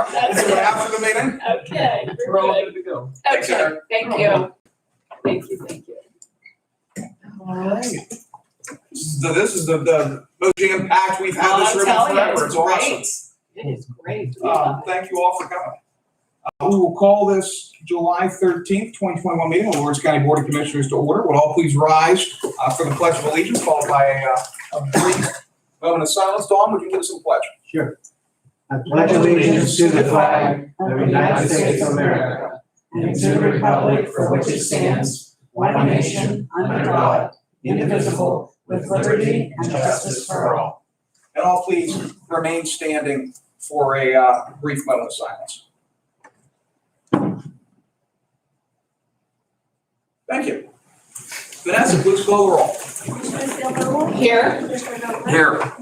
camera. We'll see what after the meeting. Okay. We're all good to go. Thanks, Okay, Eric. thank you. Thank you, thank you. All right. This is the most impact we've had this room in forever. It's awesome. It is great. Thank you all for coming. We will call this July 13th, 2021 meeting of Lawrence County Board of Commissioners to order. Would all please rise for the Pledge of Allegiance, followed by a brief moment of silence. Dawn, would you give us a pledge? Sure. I pledge allegiance to the flag of the United States of America and to the republic for which it stands, one nation, under God, indivisible, with liberty and justice for all. And all please remain standing for a brief moment of silence. Thank you. Vanessa, please call the roll. Here. Here.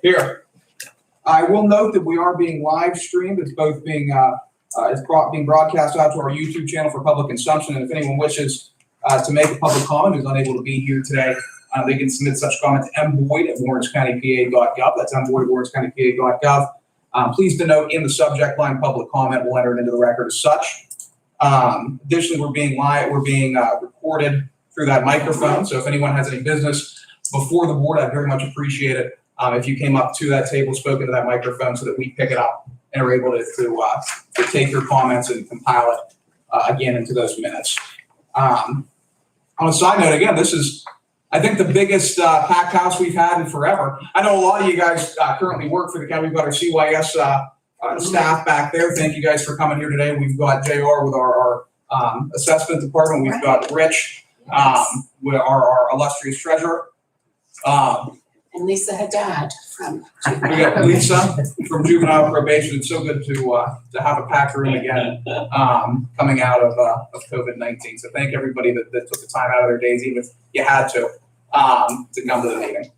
Here. I will note that we are being live streamed. It's both being being broadcast out to our YouTube channel for public consumption. And if anyone wishes to make a public comment who's unable to be here today, they can submit such comment to mboyd@lawrencecountypa.gov. That's mboyd@lawrencecountypa.gov. Please denote in the subject line public comment. We'll enter it into the record as such. Additionally, we're being recorded through that microphone. So if anyone has any business before the board, I'd very much appreciate it if you came up to that table, spoke into that microphone so that we pick it up and are able to take your comments and compile it again into those minutes. On a side note, again, this is, I think, the biggest packed house we've had in forever. I know a lot of you guys currently work for the county. We've got our CYS staff back there. Thank you guys for coming here today. We've got JR with our assessment department. We've got Rich with our illustrious treasurer. And Lisa Haddad from. We got Lisa from juvenile probation. It's so good to have a packed room again coming out of COVID-19. So thank everybody that took the time out of their days, even if you had to come to the meeting.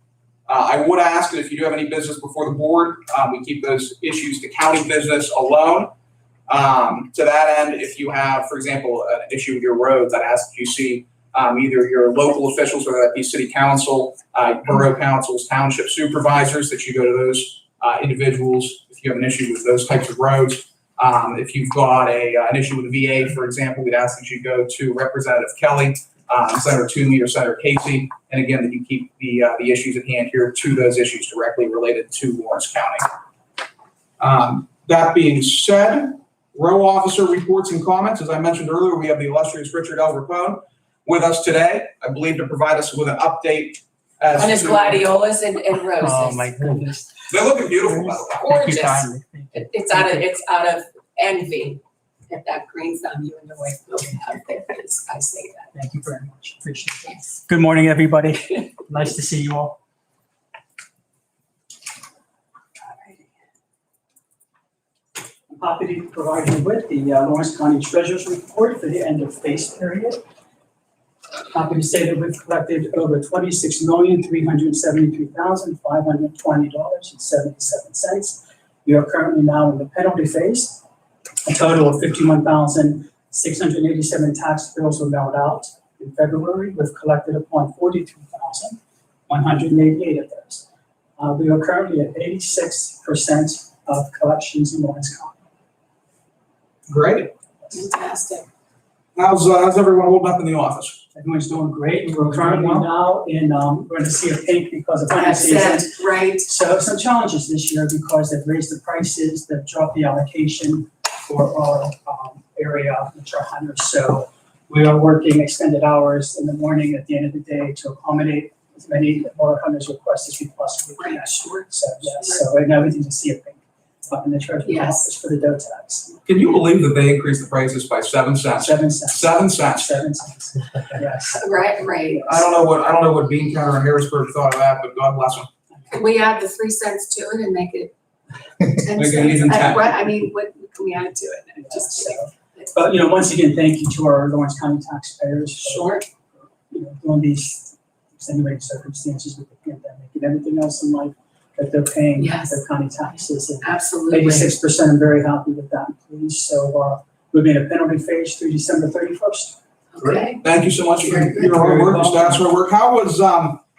I would ask that if you do have any business before the board, we keep those issues to county business alone. To that end, if you have, for example, an issue with your roads, I'd ask that you see either your local officials, whether that be city council, borough councils, township supervisors, that you go to those individuals if you have an issue with those types of roads. If you've got an issue with the VA, for example, we'd ask that you go to Representative Kelly, Senator Toomey, or Senator Casey, and again, that you keep the issues at hand here to those issues directly related to Lawrence County. That being said, row officer reports and comments. As I mentioned earlier, we have the illustrious Richard L. Rapone with us today, I believe, to provide us with an update as On his gladiolas and roses. Oh my goodness. They're looking beautiful, by the way. Thank you Gorgeous. kindly. It's out of envy that that green thumb you and your wife built out there. I say that. Thank you very much. Appreciate it. Yes. Good morning, everybody. Nice to see you all. I'm happy to provide you with the Lawrence County Treasurer's Report for the end of phase period. Happy to say that we've collected over $26,373,520.77. We are currently now in the penalty phase. A total of 51,687 tax bills were mailed out in February. We've collected upon 42,188 of those. We are currently at 86% of collections in Lawrence County. Great. Fantastic. How's everyone holding up in the office? Everyone's doing great. We're currently now in, we're going to see a peak because of hunting That's season. it, right. So some challenges this year because they've raised the prices, they've dropped the allocation for our area, which are hunters. So we are working extended hours in the morning at the end of the day to accommodate as many of our hunters' requests as we possibly can. Right, sure. So yes, so right now we need to see a peak up in the treasurer's Yes. office for the doe tax. Can you believe that they increased the prices by 7 cents? 7 cents. 7 cents. 7 cents. Yes. Right. I don't know what Bean Counter and Harrisburg thought of that, but God bless them. Can we add the 3 cents to it and make it 10 Make it cents? even 10. What, I mean, what can we add to it? Just So, but once again, thank you to our Lawrence County taxpayers Sure. for doing these extenuating circumstances with the pandemic and everything else in life that they're paying Yes. their county taxes. And Absolutely. 86%, I'm very happy with that, please. So we'll be in a penalty phase through December 31st. Okay. Thank you so much for Very good. your hard work, your staff's hard work. How was,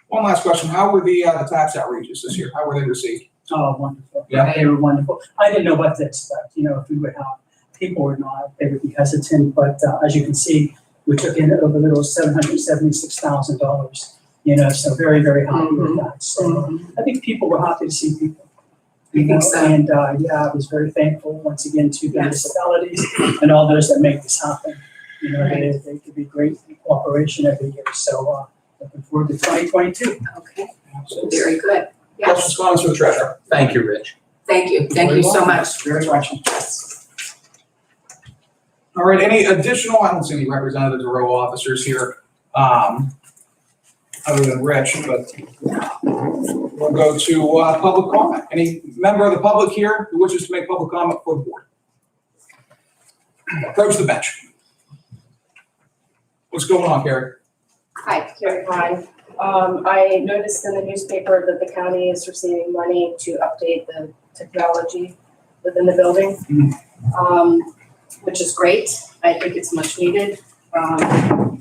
one last question, how were the tax outreaches this year? How were they received? Oh, wonderful. Yeah. They were wonderful. I didn't know what to expect, if we would have people or not, they would be hesitant, but as you can see, we took in over a little $776,000, so very, very happy with that. So I think people were happy to see people. I think so. And I was very thankful once again to the municipalities and all those that make this happen. They could be great cooperation every year. So looking forward to 2022. Okay, very good. Questions, comments for the treasurer? Thank you, Rich. Thank you so much. Very much. All right, any additional, I don't see any representatives or row officers here, other than Rich, but we'll go to public comment. Any member of the public here who wishes to make public comment for the board? Approach the bench. What's going on, Carrie? Hi, Carrie Hahn. I noticed in the newspaper that the county is receiving money to update the technology within the building, which is great. I think it's much needed. I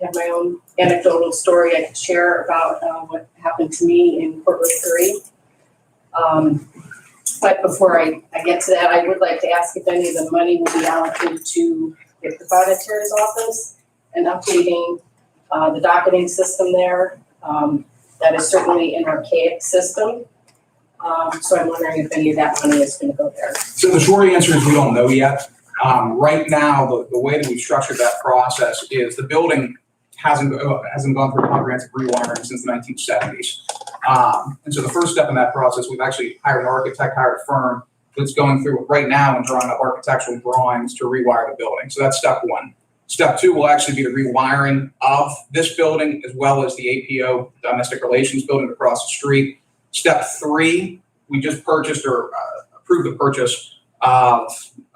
have my own anecdotal story I could share about what happened to me in Portland 3. But before I get to that, I would like to ask if any of the money will be allocated to the proprietary's office and updating the docketing system there. That is certainly an archaic system. So I'm wondering if any of that money is going to go there. So the short answer is we don't know yet. Right now, the way that we've structured that process is the building hasn't gone through comprehensive rewiring since the 1970s. And so the first step in that process, we've actually hired an architect, hired a firm that's going through right now and drawing up architectural drawings to rewire the building. So that's step one. Step two will actually be the rewiring of this building as well as the APO, domestic relations building across the street. Step three, we just purchased or approved the purchase of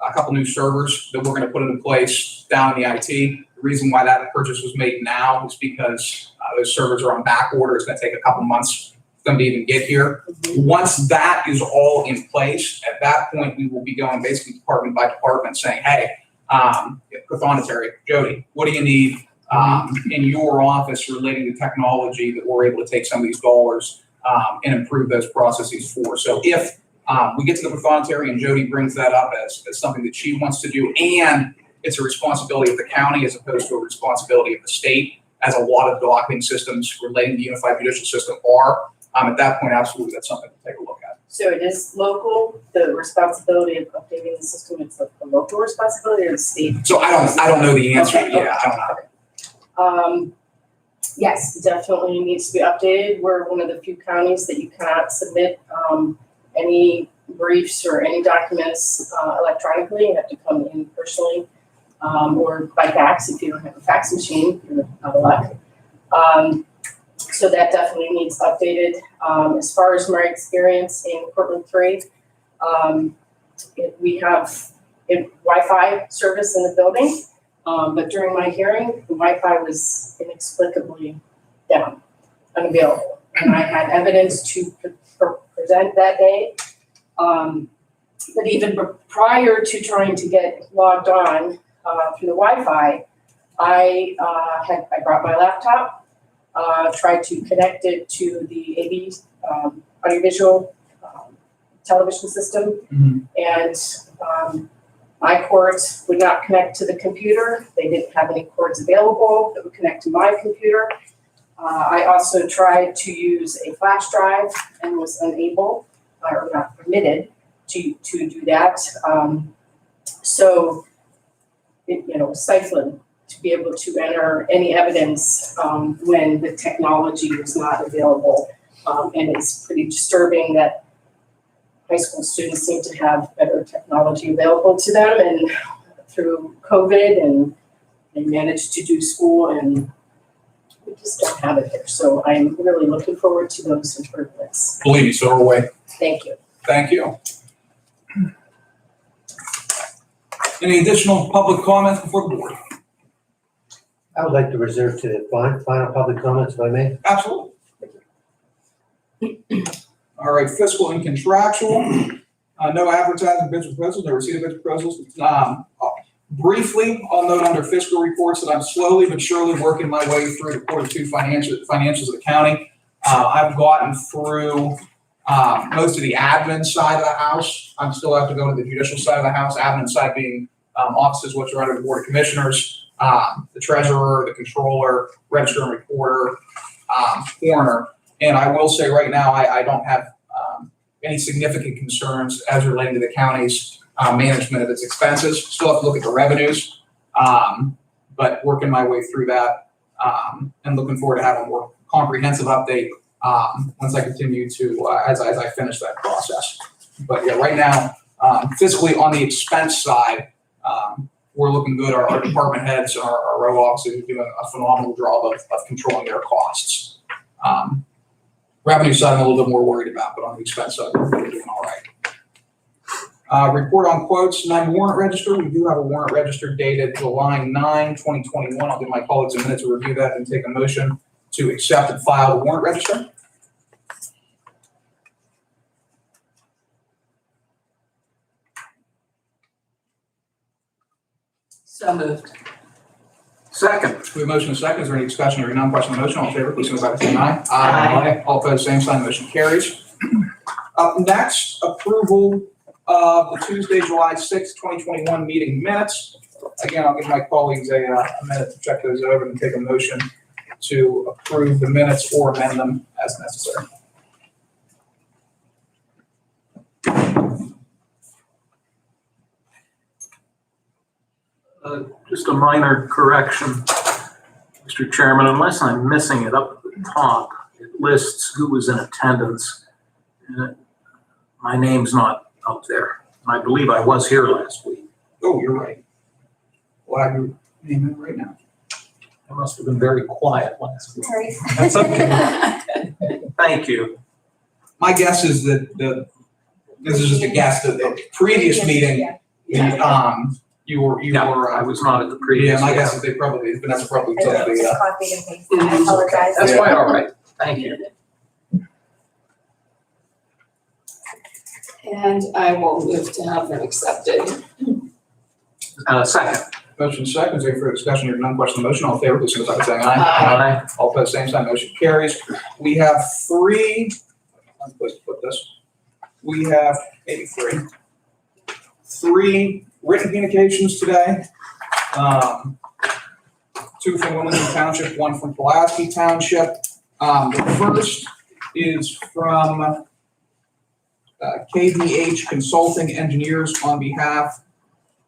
a couple new servers that we're going to put into place down in the IT. The reason why that purchase was made now is because those servers are on back order. It's going to take a couple months for them to even get here. Once that is all in place, at that point, we will be going basically department by department saying, hey, prothonotary, Jody, what do you need in your office relating to technology that we're able to take some of these dollars and improve those processes for? So if we get to the prothonotary and Jody brings that up as something that she wants to do, and it's a responsibility of the county as opposed to a responsibility of the state, as a lot of docketing systems relating to the unified judicial system are, at that point, absolutely, that's something to take a look at. So it is local, the responsibility of updating the system, it's a local responsibility or the state? So I don't know the answer. Okay. Yeah, I don't know. Yes, definitely needs to be updated. We're one of the few counties that you cannot submit any briefs or any documents electronically. You have to come in personally or by fax if you don't have a fax machine. You're out of luck. So that definitely needs updated. As far as my experience in Portland 3, we have a Wi-Fi service in the building, but during my hearing, the Wi-Fi was inexplicably down, unavailable. And I had evidence to present that day. But even prior to trying to get logged on through the Wi-Fi, I brought my laptop, tried to connect it to the AV audiovisual television system, and my cords would not connect to the computer. They didn't have any cords available that would connect to my computer. I also tried to use a flash drive and was unable or not permitted to do that. So it was stifling to be able to enter any evidence when the technology was not available. And it's pretty disturbing that high school students seem to have better technology available to them, and through COVID, and they managed to do school, and we just don't have it here. So I'm really looking forward to those improvements. Believe me, so are we. Thank you. Thank you. Any additional public comments before the board? I would like to reserve to the final public comments, if I may. Absolutely. All right, fiscal and contractual. No advertising, bids, proposals, no receipt of bids, proposals. Briefly, I'll note under fiscal reports that I'm slowly but surely working my way through the quarter two financials of the county. I've gotten through Most of the admin side of the house, I still have to go to the judicial side of the house, admin side being offices which are under the Board of Commissioners, the treasurer, the controller, register and recorder, coroner. And I will say right now, I don't have any significant concerns as relating to the county's management of its expenses. Still have to look at the revenues, but working my way through that and looking forward to having a more comprehensive update once I continue to, as I finish that process. But yeah, right now, fiscally on the expense side, we're looking good. Our department heads, our row officers are doing a phenomenal job of controlling their costs. Revenue side, I'm a little bit more worried about, but on the expense side, we're doing all right. Report on quotes, non-warrant register. We do have a warrant register dated July 9, 2021. I'll give my colleagues a minute to review that and take a motion to accept and file the warrant register. So moved. Second. We have a motion and a second. Is there any discussion or non-question on the motion? All in favor, please signify by saying aye. Aye. All opposed, same sign. Motion carries. Up next, approval of the Tuesday, July 6, 2021 meeting minutes. Again, I'll give my colleagues a minute to check those over and take a motion to approve the minutes or amend them as necessary. Just a minor correction, Mr. Chairman, unless I'm missing it up at the top, it lists who was in attendance. My name's not up there, and I believe I was here last week. Oh, you're right. Well, I have your name in right now. I must have been very quiet last week. Sorry. That's okay. Thank you. My guess is that this is just a guess, that the previous meeting, you were, I was not at the previous. yeah, my guess is Vanessa probably took the, Copied and pasted. I apologize. That's Yeah. quite all right. Thank you. And I will move to have them accepted. Second. motion second. Is there any further discussion or non-question on the motion? All in favor, please signify by saying aye. Aye. All opposed, same sign. Motion carries. We have three, one place to put this. We have maybe three written communications today. Two from Wilmington Township, one from Pulaski Township. The first is from KVH Consulting Engineers on behalf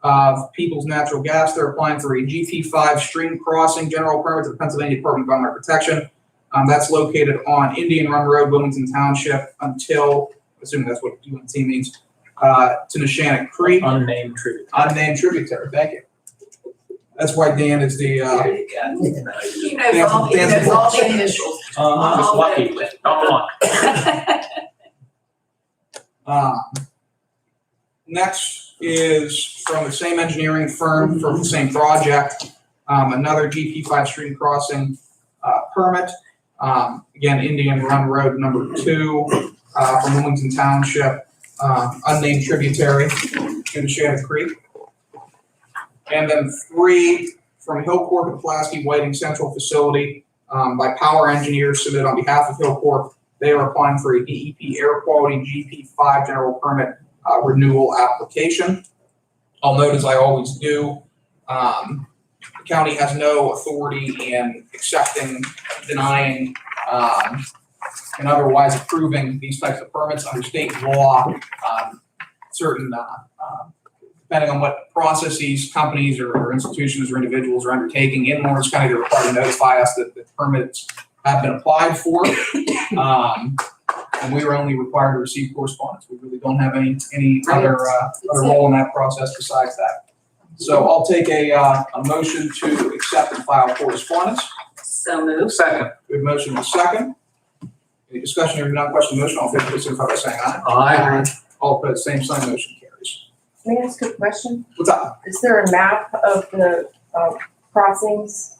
of Peoples Natural Gas. They're applying for a GP5 stream crossing general permit to the Pennsylvania Department of Environmental Protection. That's located on Indian Run Road, Wilmington Township, until, assuming that's what UNT means, to Neshannock Creek. Unnamed tribute. Unnamed tributary, thank you. That's why Dan is the, There you go. He knows all the initials. Just lucky, don't look. Next is from the same engineering firm for the same project, another GP5 stream crossing permit. Again, Indian Run Road number 2 from Wilmington Township, unnamed tributary to the Shannon Creek. And then 3 from Hillcorp and Pulaski Whiting Central Facility by Power Engineers submitted on behalf of Hillcorp. They are applying for a DEP Air Quality GP5 general permit renewal application. I'll note, as I always do, the county has no authority in accepting, denying, and otherwise approving these types of permits under state law. Certain, depending on what processes companies or institutions or individuals are undertaking in Lawrence County, they're required to notify us that the permits have been applied for. And we are only required to receive correspondence. We really don't have any other role in that process besides that. So I'll take a motion to accept and file correspondence. So moved. Second. We have a motion and a second. Any discussion or non-question motion? All in favor, please signify by saying aye. Aye. All opposed, same sign. Motion carries. May I ask a question? What's up? Is there a map of the crossings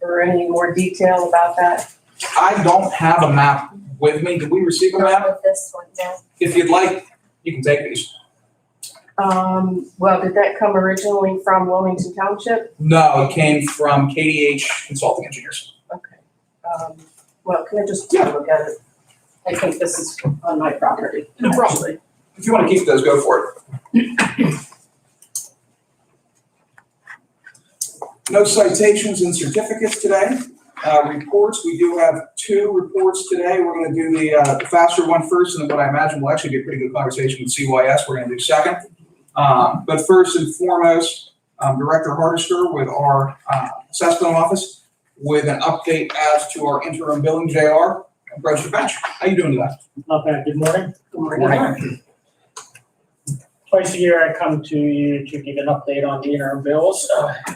or any more detail about that? I don't have a map with me. Did we receive a Not map? with this one, no. If you'd like, you can take these. Well, did that come originally from Wilmington Township? No, it came from KDH Consulting Engineers. Okay. Well, can I just take a look at it? I think this is on my property. No problem. actually. If you want to keep those, go for it. No citations and certificates today. Reports, we do have 2 reports today. We're going to do the faster one first, and then what I imagine will actually be a pretty good conversation with CYS. We're going to do second. But first and foremost, Director Hardister with our assessment office with an update as to our interim billing, JR. Approach the bench. How you doing today? Not bad. Good morning. Good morning. Twice a year I come to you to give an update on the interim bills.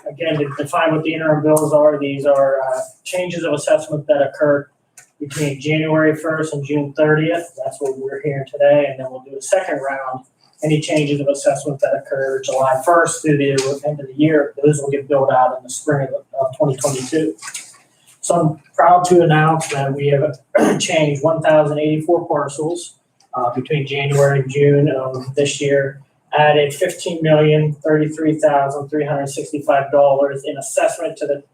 Again, to define what the interim bills are, these are changes of assessment that occurred between January 1st and June 30th. That's what we're hearing today. And then we'll do a second round. Any changes of assessment that occur July 1st through the end of the year, those will get billed out in the spring of 2022. So I'm proud to announce that we have changed 1,084 parcels between January and June of this year, added $15,033,365 in assessment to the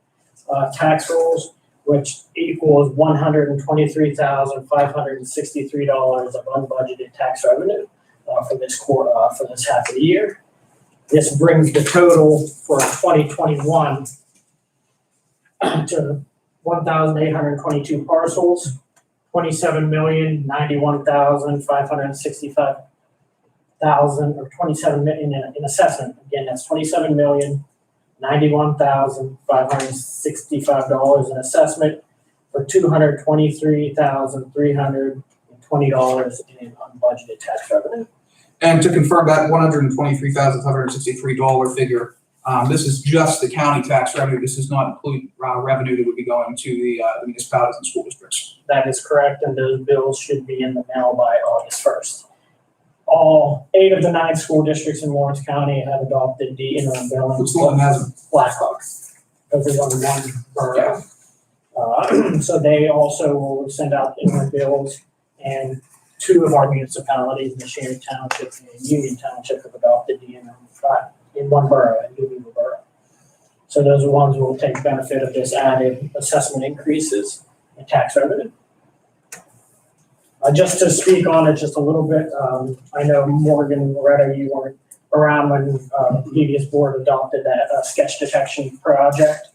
tax rolls, which equals $123,563 of unbudgeted tax revenue for this quarter, for this half of the year. This brings the total for 2021 to 1,822 parcels, 27,091,565 or 27 million in assessment. Again, that's $27,091,565 in assessment for $223,320 in unbudgeted tax revenue. And to confirm that $123,563 figure, this is just the county tax revenue. This does not include revenue that would be going to the municipalities and school districts. That is correct, and those bills should be in the mail by August 1st. All 8 of the 9 school districts in Lawrence County have adopted the interim billing. Which one hasn't? Blackhawk, because there's only one borough. So they also will send out interim bills, and 2 of our municipalities, Michigan Township and Union Township, have adopted the interim in one borough, in Beaver borough. So those are ones who will take benefit of this added assessment increases in tax revenue. Just to speak on it just a little bit, I know Morgan, Loretta, you weren't around when the previous board adopted that sketch detection project.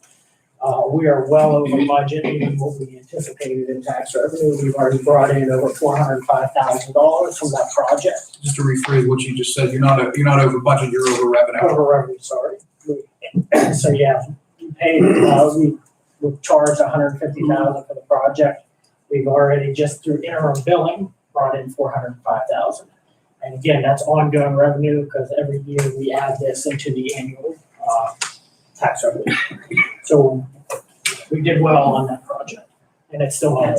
We are well over budget, even what we anticipated in tax revenue. We've already brought in over $405,000 from that project. Just to rephrase what you just said, you're not over budget, you're over revenue. Over revenue, sorry. So yeah, we paid, we charged $150,000 for the project. We've already, just through interim billing, brought in $405,000. And again, that's ongoing revenue because every year we add this into the annual tax revenue. So we did well on that project, and it's still on.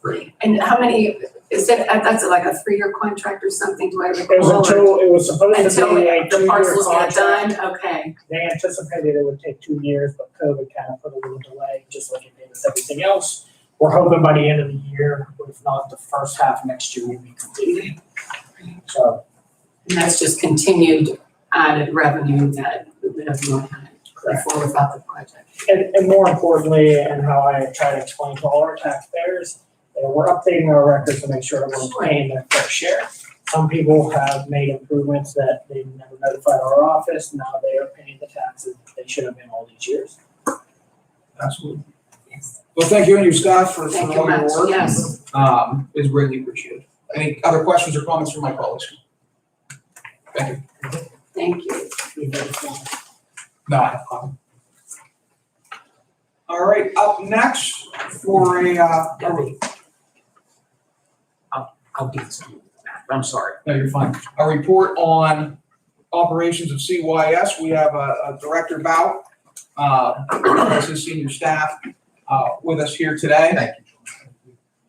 Great. And how many, is it, that's like a 3-year contract or something, do I recall? It was supposed to Until be a the 2-year parcels get contract. done, okay. They anticipated it would take 2 years, but COVID kind of put a little delay, just like it did with everything else. We're hoping by the end of the year, if not the first half next year, we'll be completed. So. And that's just continued added revenue that we would have not had before without the project. And more importantly, and how I try to explain to all our taxpayers, we're updating our records to make sure everyone's paying their fair share. Some people have made improvements that they never notified our office. Now they are paying the taxes they should have been all these years. Absolutely. Yes. Well, thank you and your staff for Thank all you your much, work. yes. It's greatly appreciated. Any other questions or comments from my colleagues? Thank you. Thank you. No, I have a comment. All right, up next for I'll get some. I'm sorry. no, you're fine. A report on operations of CYS. We have a Director Bow, as his senior staff, with us here today. Thank you.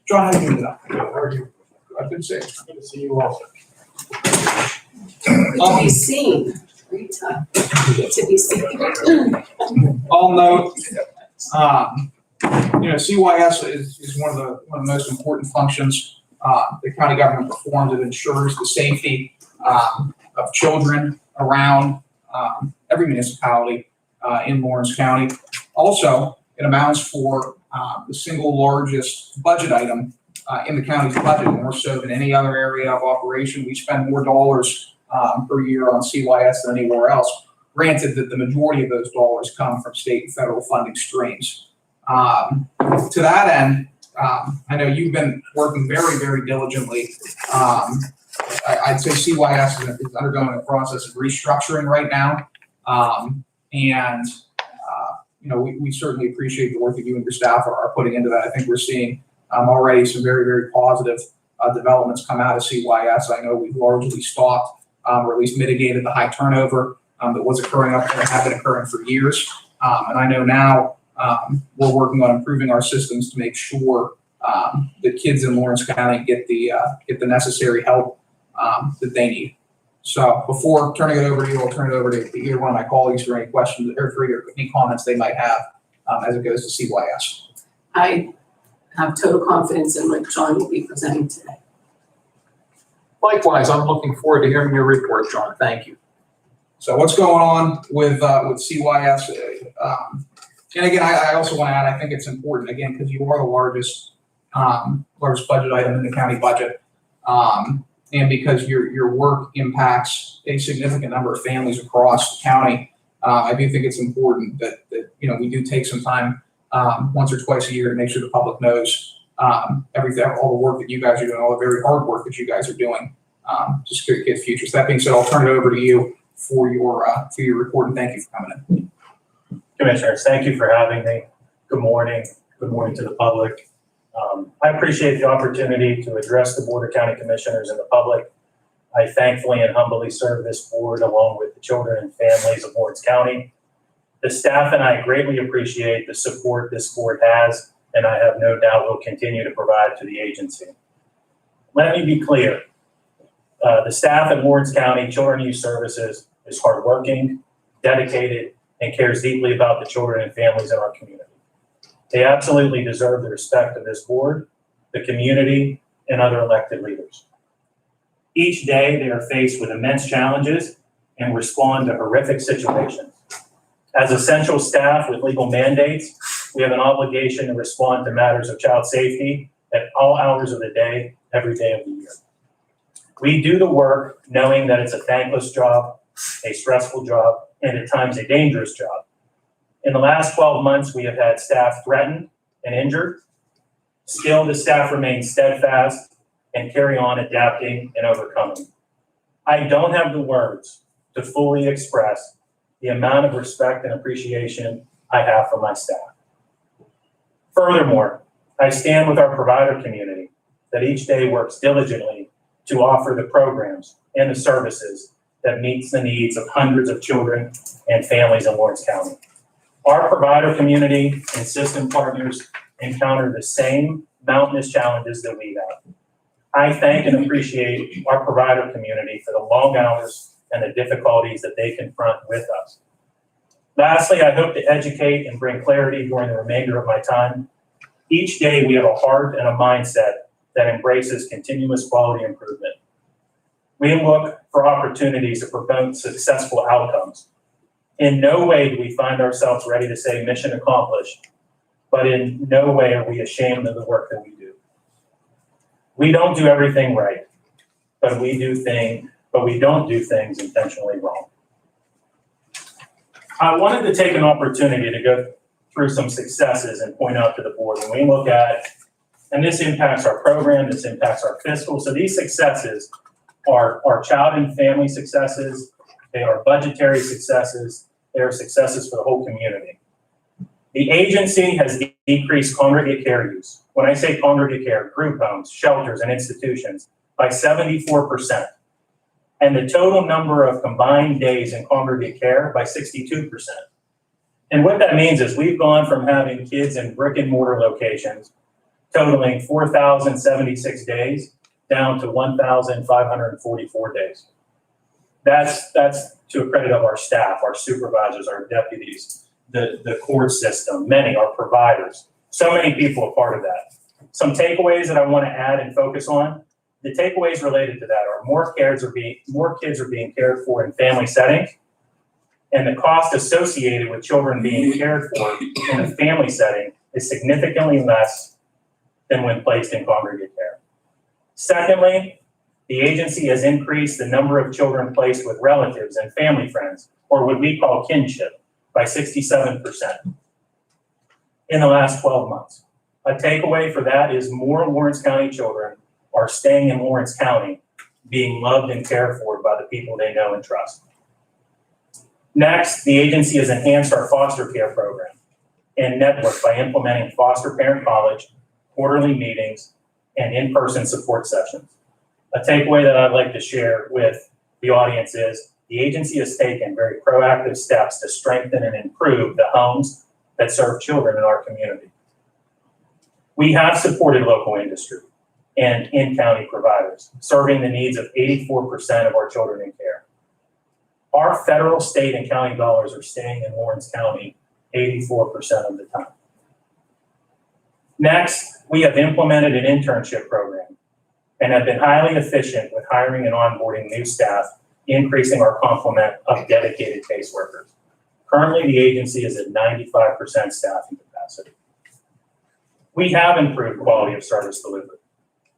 John, how are you doing today? How are you? I couldn't say. Good to see you also. Good to be seen. Great time. Good to be seen. I'll note, CYS is one of the most important functions the county government performs. It ensures the safety of children around every municipality in Lawrence County. Also, it amounts for the single largest budget item in the county's budget, more so than any other area of operation. We spend more dollars per year on CYS than anywhere else. Granted that the majority of those dollars come from state and federal funding streams. To that end, I know you've been working very, very diligently. I'd say CYS is undergoing a process of restructuring right now. We certainly appreciate the work that you and your staff are putting into that. I think we're seeing already some very, very positive developments come out of CYS. I know we've largely stopped or at least mitigated the high turnover that was occurring up there and have been occurring for years. And I know now we're working on improving our systems to make sure the kids in Lawrence County get the necessary help that they need. So before turning it over to you, I'll turn it over to either one of my colleagues for any questions or for any comments they might have as it goes to CYS. I have total confidence in what John will be presenting today. Likewise, I'm looking forward to hearing your report, John. Thank you. So what's going on with CYS? And again, I also want to add, I think it's important again because you are the largest budget item in the county budget, and because your work impacts a significant number of families across the county. I do think it's important that we do take some time once or twice a year to make sure the public knows everything, all the work that you guys are doing, all the very hard work that you guys are doing to secure kids' futures. That being said, I'll turn it over to you for your report, and thank you for coming in. Commissioners, thank you for having me. Good morning. Good morning to the public. I appreciate the opportunity to address the Board of County Commissioners and the public. I thankfully and humbly serve this board along with the children and families of Lawrence County. The staff and I greatly appreciate the support this board has, and I have no doubt will continue to provide to the agency. Let me be clear. The staff at Lawrence County Children and Youth Services is hardworking, dedicated, and cares deeply about the children and families in our community. They absolutely deserve the respect of this board, the community, and other elected leaders. Each day they are faced with immense challenges and respond to horrific situations. As essential staff with legal mandates, we have an obligation to respond to matters of child safety at all hours of the day, every day of the year. We do the work knowing that it's a thankless job, a stressful job, and at times a dangerous job. In the last 12 months, we have had staff threatened and injured. Still, the staff remain steadfast and carry on adapting and overcoming. I don't have the words to fully express the amount of respect and appreciation I have for my staff. Furthermore, I stand with our provider community that each day works diligently to offer the programs and the services that meets the needs of hundreds of children and families in Lawrence County. Our provider community and system partners encounter the same mountainous challenges that we have. I thank and appreciate our provider community for the long hours and the difficulties that they confront with us. Lastly, I hope to educate and bring clarity during the remainder of my time. Each day we have a heart and a mindset that embraces continuous quality improvement. We look for opportunities to promote successful outcomes. In no way do we find ourselves ready to say mission accomplished, but in no way are we ashamed of the work that we do. We don't do everything right, but we don't do things intentionally wrong. I wanted to take an opportunity to go through some successes and point out to the board when we look at, and this impacts our program, this impacts our fiscal. So these successes are child and family successes, they are budgetary successes, they are successes for the whole community. The agency has decreased congregate care use. When I say congregate care, group homes, shelters, and institutions by 74%. And the total number of combined days in congregate care by 62%. And what that means is we've gone from having kids in brick and mortar locations totaling 4,076 days down to 1,544 days. That's to a credit of our staff, our supervisors, our deputies, the court system, many, our providers. So many people are part of that. Some takeaways that I want to add and focus on. The takeaways related to that are more kids are being cared for in family settings, and the cost associated with children being cared for in a family setting is significantly less than when placed in congregate care. Secondly, the agency has increased the number of children placed with relatives and family friends, or what we call kinship, by 67% in the last 12 months. A takeaway for that is more Lawrence County children are staying in Lawrence County, being loved and cared for by the people they know and trust. Next, the agency has enhanced our foster care program and network by implementing foster parent college, quarterly meetings, and in-person support sessions. A takeaway that I'd like to share with the audience is the agency has taken very proactive steps to strengthen and improve the homes that serve children in our community. We have supported local industry and in-county providers, serving the needs of 84% of our children in care. Our federal, state, and county dollars are staying in Lawrence County 84% of the time. Next, we have implemented an internship program and have been highly efficient with hiring and onboarding new staff, increasing our complement of dedicated caseworkers. Currently, the agency is at 95% staffing capacity. We have improved quality of service delivery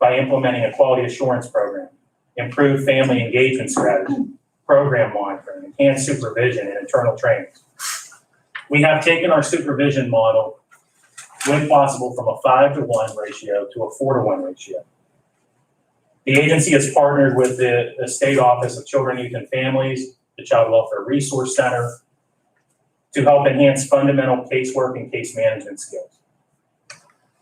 by implementing a quality assurance program, improved family engagement strategy, program monitoring, enhanced supervision, and internal training. We have taken our supervision model, when possible, from a 5-to-1 ratio to a 4-to-1 ratio. The agency has partnered with the State Office of Children, Youth, and Families, the Child Welfare Resource Center, to help enhance fundamental casework and case management skills.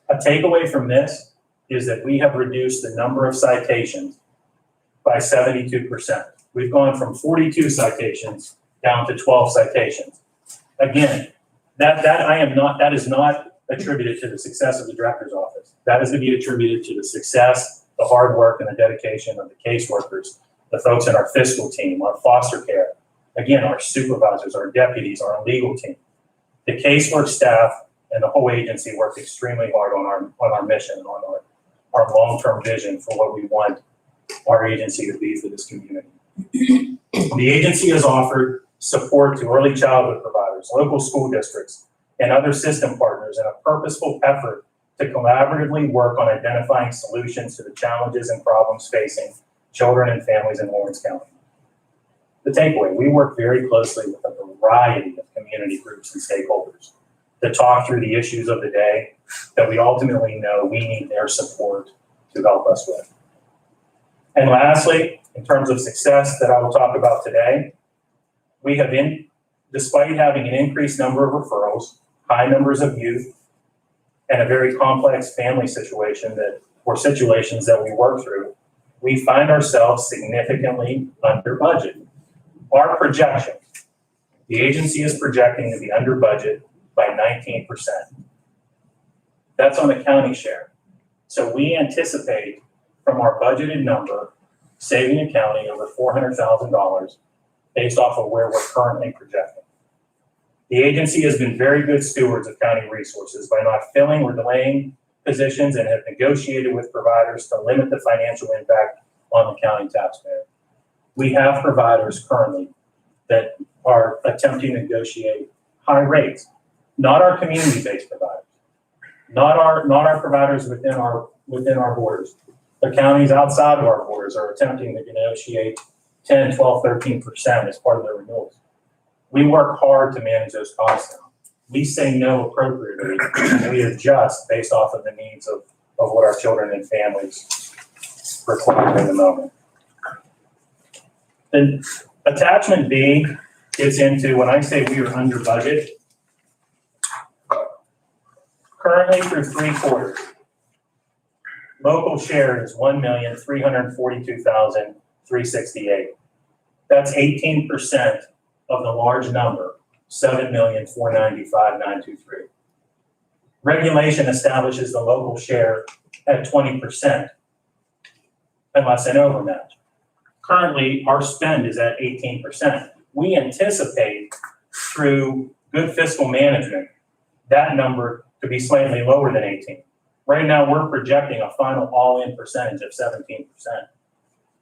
A takeaway from this is that we have reduced the number of citations by 72%. We've gone from 42 citations down to 12 citations. Again, that is not attributed to the success of the director's office. That is to be attributed to the success, the hard work, and the dedication of the caseworkers, the folks in our fiscal team, our foster care, again, our supervisors, our deputies, our legal team. The casework staff and the whole agency worked extremely hard on our mission, on our long-term vision for what we want our agency to be for this community. The agency has offered support to early childhood providers, local school districts, and other system partners in a purposeful effort to collaboratively work on identifying solutions to the challenges and problems facing children and families in Lawrence County. The takeaway, we work very closely with a variety of community groups and stakeholders to talk through the issues of the day that we ultimately know we need their support to help us with. And lastly, in terms of success that I will talk about today, we have despite having an increased number of referrals, high numbers of youth, and a very complex family situation situations that we work through, we find ourselves significantly under budget. Our projection, the agency is projecting to be under budget by 19%. That's on the county share. So we anticipate from our budgeted number, saving the county over $400,000 based off of where we're currently projecting. The agency has been very good stewards of county resources by not filling or delaying positions and have negotiated with providers to limit the financial impact on the county taxpayer. We have providers currently that are attempting to negotiate high rates, not our community-based providers, not our providers within our borders. The counties outside of our borders are attempting to negotiate 10, 12, 13% as part of their renewals. We work hard to manage those costs now. We say no appropriately, and we adjust based off of the needs of what our children and families require in the moment. Then attachment B gets into when I say we are under budget. Currently through 3 quarters, local share is $1,342,368. That's 18% of the large number, $7,495,923. Regulation establishes the local share at 20% unless an overmatch. Currently, our spend is at 18%. We anticipate through good fiscal management that number to be slightly lower than 18. Right now, we're projecting a final all-in percentage of 17%.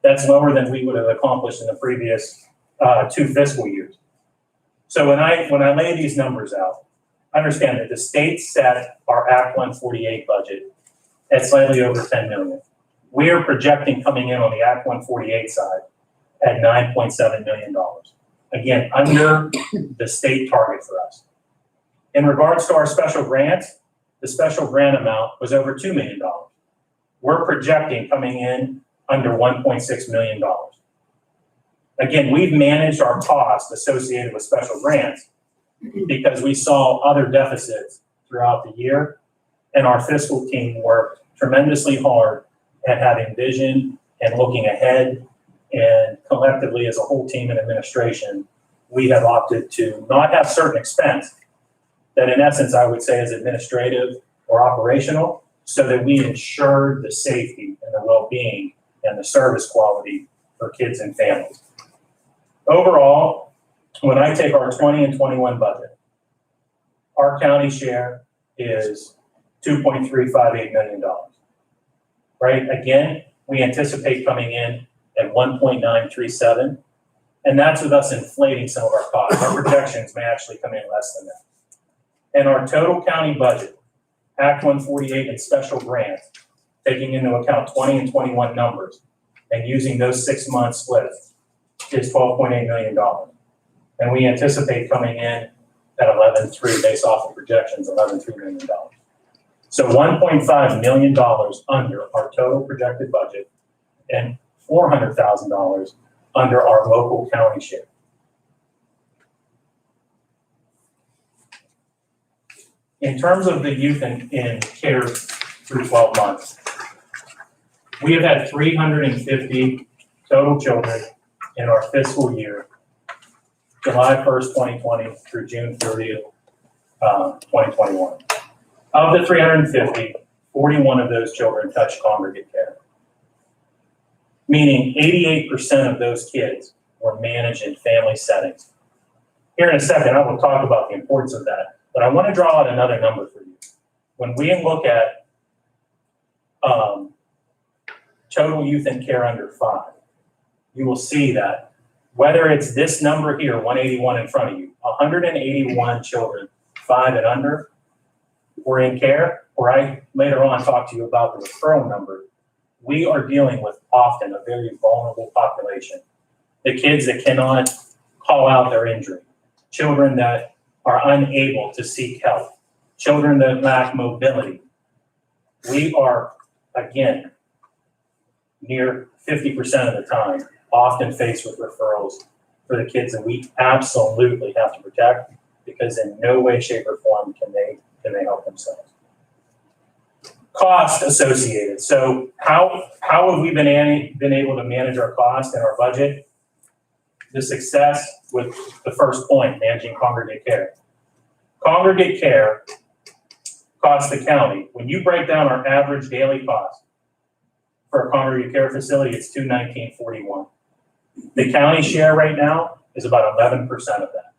That's lower than we would have accomplished in the previous 2 fiscal years. So when I lay these numbers out, understand that the state set our Act 148 budget at slightly over 10 million. We are projecting coming in on the Act 148 side at $9.7 million. Again, under the state target for us. In regards to our special grants, the special grant amount was over $2 million. We're projecting coming in under $1.6 million. Again, we've managed our costs associated with special grants because we saw other deficits throughout the year, and our fiscal team worked tremendously hard at having vision and looking ahead, and collectively as a whole team and administration, we have opted to not have certain expense that in essence I would say is administrative or operational, so that we ensure the safety and the well-being and the service quality for kids and families. Overall, when I take our 20 and 21 budget, our county share is $2.358 million. Right? Again, we anticipate coming in at 1.937, and that's with us inflating some of our costs. Our projections may actually come in less than that. And our total county budget, Act 148 and special grants, taking into account 20 and 21 numbers and using those 6-month splits, is $12.8 million. And we anticipate coming in at 11.3 based off of projections, $11.3 million. So $1.5 million under our total projected budget and $400,000 under our local county share. In terms of the youth in care through 12 months, we have had 350 total children in our fiscal year, July 1st, 2020 through June 30th, 2021. Of the 350, 41 of those children touched congregate care, meaning 88% of those kids were managed in family settings. Here in a second, I will talk about the importance of that, but I want to draw out another number for you. When we look at total youth in care under 5, you will see that whether it's this number here, 181 in front of you, 181 children 5 and under were in care, or I later on talk to you about the referral number. We are dealing with often a very vulnerable population. The kids that cannot call out their injury, children that are unable to seek help, children that lack mobility. We are, again, near 50% of the time, often faced with referrals for the kids that we absolutely have to protect, because in no way, shape, or form can they help themselves. Cost associated. So how have we been able to manage our cost and our budget? The success with the first point, managing congregate care. Congregate care costs the county, when you break down our average daily cost for a congregate care facility, it's $219.41. The county share right now is about 11% of that.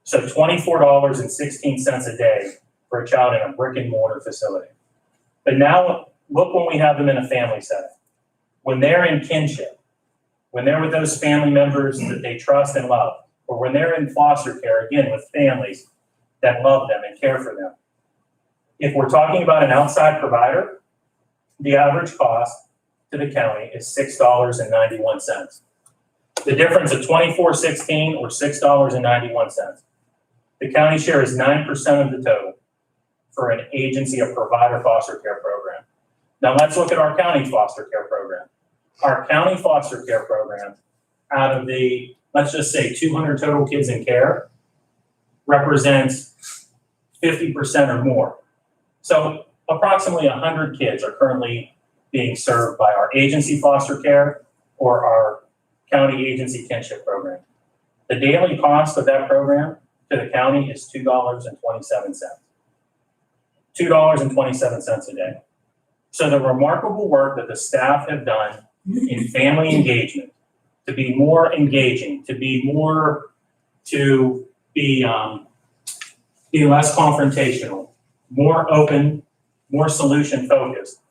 So $24.16 a day for a child in a brick and mortar facility. But now look when we have them in a family setting. When they're in kinship, when they're with those family members that they trust and love, or when they're in foster care, again, with families that love them and care for them. If we're talking about an outside provider, the average cost to the county is $6.91. The difference of $24.16 or $6.91. The county share is 9% of the total for an agency, a provider foster care program. Now let's look at our county foster care program. Our county foster care program, out of the, let's just say 200 total kids in care, represents 50% or more. So approximately 100 kids are currently being served by our agency foster care or our county agency kinship program. The daily cost of that program to the county is $2.27. $2.27 a day. So the remarkable work that the staff have done in family engagement, to be more engaging, to be less confrontational, more open, more solution focused,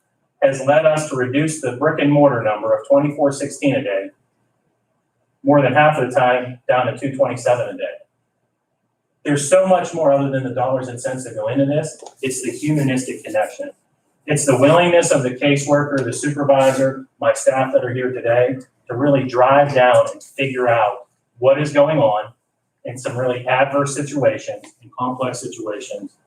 has led us to reduce the brick and mortar number of $24.16 a day, more than half of the time down to $2.27 a day. There's so much more other than the dollars and cents that go into this. It's the humanistic connection. It's the willingness of the caseworker, the supervisor, my staff that are here today, to really drive down and figure out what is going on in some really adverse situations and complex situations,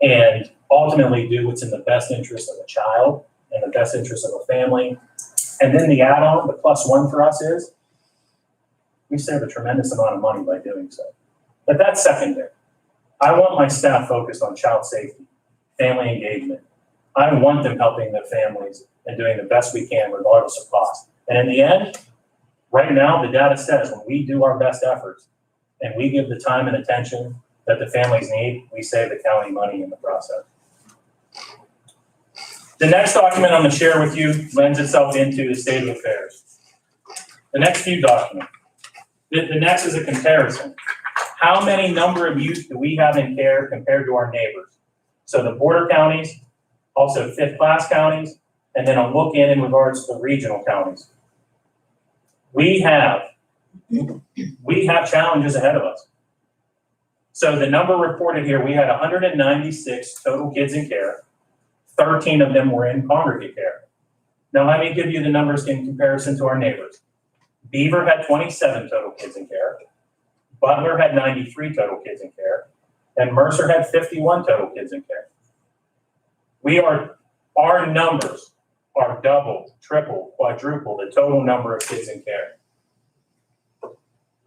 and ultimately do what's in the best interest of a child and the best interest of a family. And then the add-on, the plus one for us is, we save a tremendous amount of money by doing so. But that's secondary. I want my staff focused on child safety, family engagement. I want them helping their families and doing the best we can regardless of cost. And in the end, right now, the data says when we do our best efforts and we give the time and attention that the families need, we save the county money in the process. The next document I'm going to share with you lends itself into the state of affairs. The next few documents. The next is a comparison. How many number of youth do we have in care compared to our neighbors? So the border counties, also fifth class counties, and then a look in regards to the regional counties. We have challenges ahead of us. So the number reported here, we had 196 total kids in care. 13 of them were in congregate care. Now let me give you the numbers in comparison to our neighbors. Beaver had 27 total kids in care. Butler had 93 total kids in care. And Mercer had 51 total kids in care. Our numbers are double, triple, quadruple the total number of kids in care.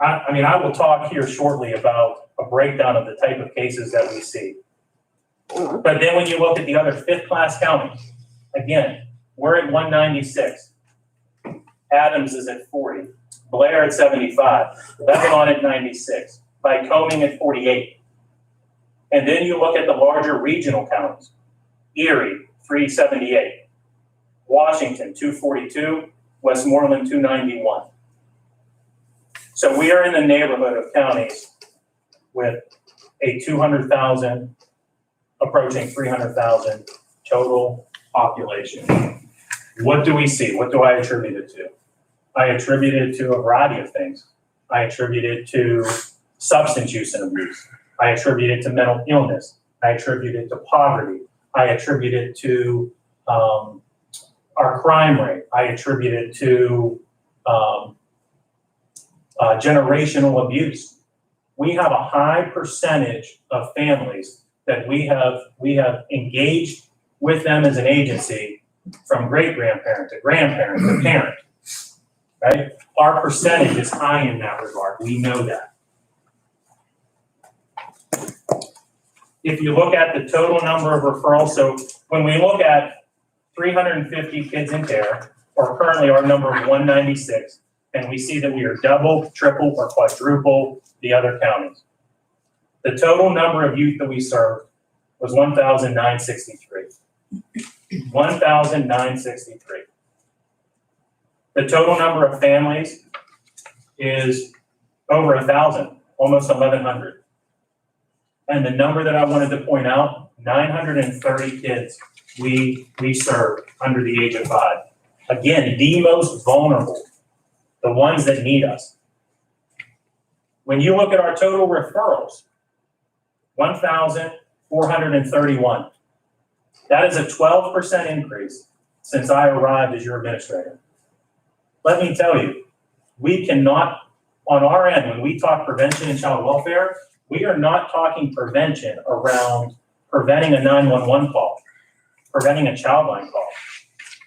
I will talk here shortly about a breakdown of the type of cases that we see. But then when you look at the other fifth class counties, again, we're at 196. Adams is at 40. Blair at 75. Lebanon at 96. Lycoming at 48. And then you look at the larger regional counties. Erie, 378. Washington, 242. Westmoreland, 291. So we are in the neighborhood of counties with a 200,000, approaching 300,000 total population. What do we see? What do I attribute it to? I attribute it to a variety of things. I attribute it to substance use and abuse. I attribute it to mental illness. I attribute it to poverty. I attribute it to our crime rate. I attribute it to generational abuse. We have a high percentage of families that we have engaged with them as an agency from great-grandparent to grandparent to parent, right? Our percentage is high in that regard. We know that. If you look at the total number of referrals, so when we look at 350 kids in care, or currently our number of 196, and we see that we are double, triple, or quadruple the other counties. The total number of youth that we served was 1,963. 1,963. The total number of families is over 1,000, almost 1,100. And the number that I wanted to point out, 930 kids we served under the age of 5. Again, the most vulnerable, the ones that need us. When you look at our total referrals, 1,431. That is a 12% increase since I arrived as your administrator. Let me tell you, we cannot, on our end, when we talk prevention and child welfare, we are not talking prevention around preventing a 911 call, preventing a child line call.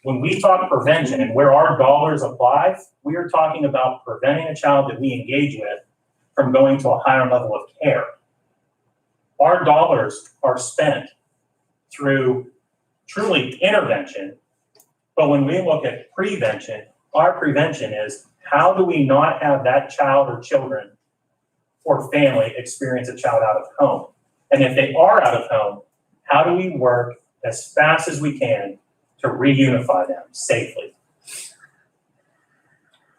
When we talk prevention and where our dollars apply, we are talking about preventing a child that we engage with from going to a higher level of care. Our dollars are spent through truly intervention, but when we look at prevention, our prevention is how do we not have that child or children or family experience a child out of home? And if they are out of home, how do we work as fast as we can to reunify them safely?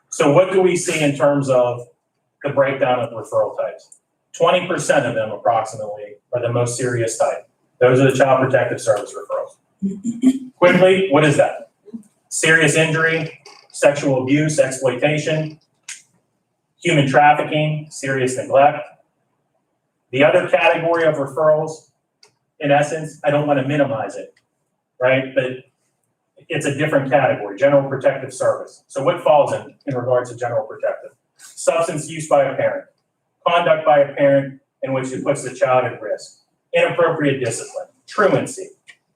So what do we see in terms of the breakdown of referral types? 20% of them approximately are the most serious type. Those are the Child Protective Service referrals. Quickly, what is that? Serious injury, sexual abuse, exploitation, human trafficking, serious neglect. The other category of referrals, in essence, I don't want to minimize it, right? But it's a different category, general protective service. So what falls in regards to general protective? Substance use by a parent, conduct by a parent in which it puts the child at risk, inappropriate discipline, truancy,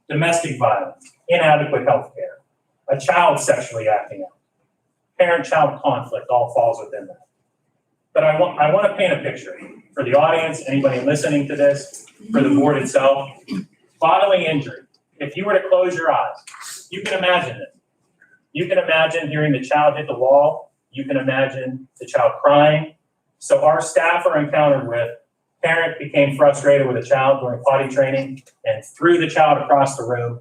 domestic violence, inadequate health care, a child sexually acting out, parent-child conflict all falls within that. But I want to paint a picture for the audience, anybody listening to this, for the board itself. Bodily injury. If you were to close your eyes, you can imagine it. You can imagine hearing the child hit the wall. You can imagine the child crying. So our staff are encountered with parent became frustrated with a child during potty training and threw the child across the room.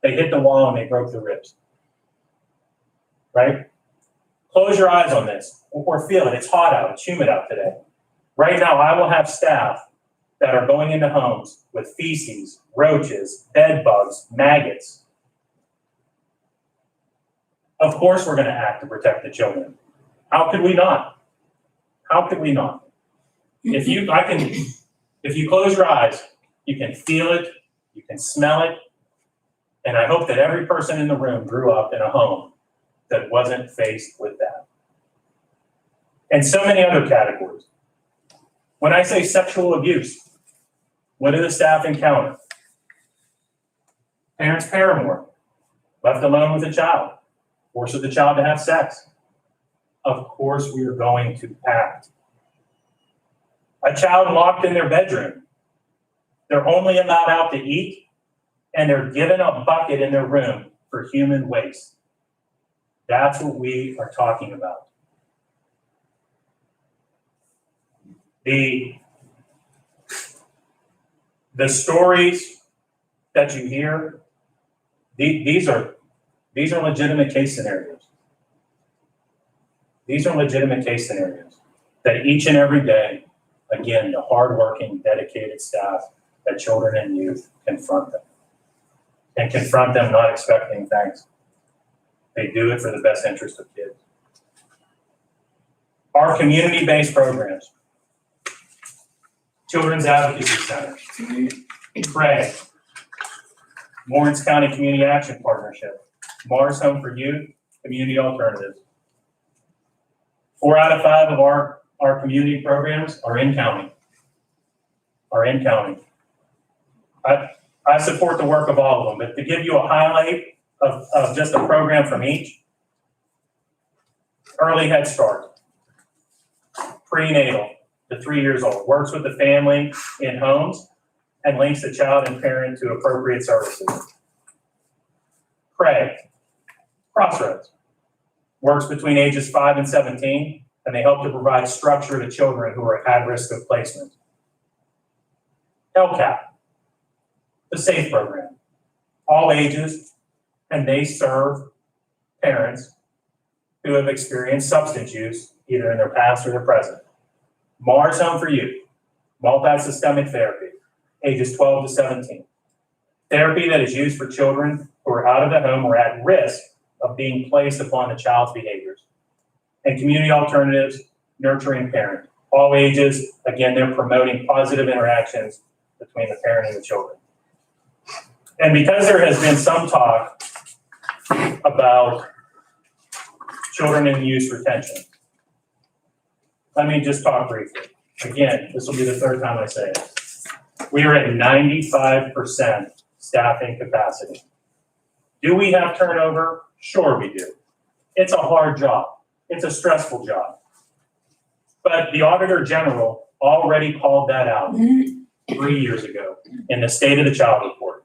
They hit the wall and they broke the ribs. Right? Close your eyes on this or feel it. It's hot out. It's humid out today. Right now, I will have staff that are going into homes with feces, roaches, bed bugs, maggots. Of course, we're going to act to protect the children. How could we not? How could we not? If you close your eyes, you can feel it, you can smell it, and I hope that every person in the room grew up in a home that wasn't faced with that. And so many other categories. When I say sexual abuse, what do the staff encounter? Parents' paramour, left alone with a child, forces the child to have sex. Of course, we are going to act. A child locked in their bedroom. They're only allowed out to eat, and they're given a bucket in their room for human waste. That's what we are talking about. The stories that you hear, these are legitimate case scenarios. These are legitimate case scenarios that each and every day, again, the hardworking, dedicated staff at Children and Youth confront them. And confront them not expecting thanks. They do it for the best interest of kids. Our community-based programs, Children's Advocacy Center, CRAY, Lawrence County Community Action Partnership, Mars Home for Youth, Community Alternatives. 4 out of 5 of our community programs are in county. I support the work of all of them, but to give you a highlight of just a program from each, Early Head Start, prenatal to 3 years old, works with the family in homes and links the child and parent to appropriate services. CRAY, Crossroads, works between ages 5 and 17, and they help to provide structure to children who are at risk of placement. LCAP, the SAFE program, all ages, and they serve parents who have experienced substance use, either in their past or their present. Mars Home for Youth, multi-systemic therapy, ages 12 to 17. Therapy that is used for children who are out of the home or at risk of being placed upon the child's behaviors. And Community Alternatives, Nurturing Parent, all ages, again, they're promoting positive interactions between the parent and the children. And because there has been some talk about children and youth retention, let me just talk briefly. Again, this will be the third time I say it. We are at 95% staffing capacity. Do we have turnover? Sure we do. It's a hard job. It's a stressful job. But the Auditor General already called that out 3 years ago in the State of the Child Report.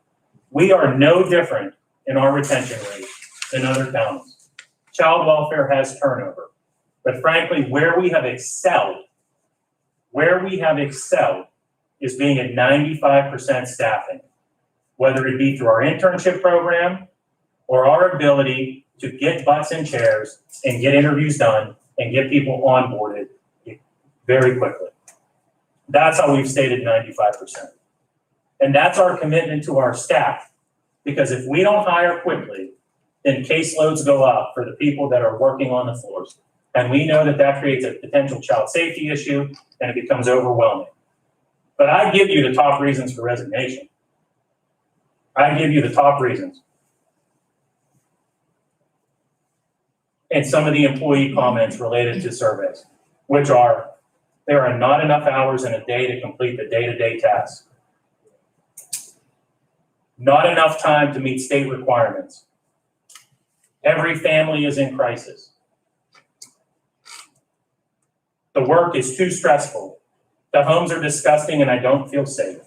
We are no different in our retention rate than other counties. Child welfare has turnover. But frankly, where we have excelled is being at 95% staffing, whether it be through our internship program or our ability to get butts in chairs and get interviews done and get people onboarded very quickly. That's how we've stayed at 95%. And that's our commitment to our staff, because if we don't hire quickly, then caseloads go up for the people that are working on the floors. And we know that that creates a potential child safety issue and it becomes overwhelming. But I give you the top reasons for resignation. I give you the top reasons. and some of the employee comments related to surveys, which are, there are not enough hours in a day to complete the day-to-day tasks. Not enough time to meet state requirements. Every family is in crisis. The work is too stressful. The homes are disgusting and I don't feel safe.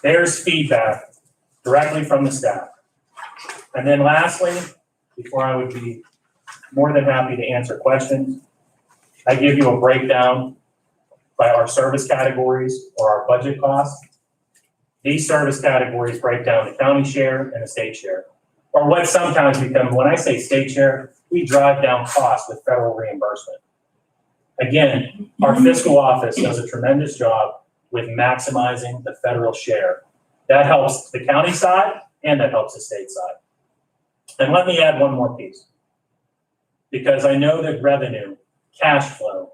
There's feedback directly from the staff. And then lastly, before I would be more than happy to answer questions, I give you a breakdown by our service categories or our budget costs. These service categories break down the county share and the state share. Or what sometimes become, when I say state share, we drive down costs with federal reimbursement. Again, our fiscal office does a tremendous job with maximizing the federal share. That helps the county side and that helps the state side. And let me add one more piece. Because I know that revenue, cash flow,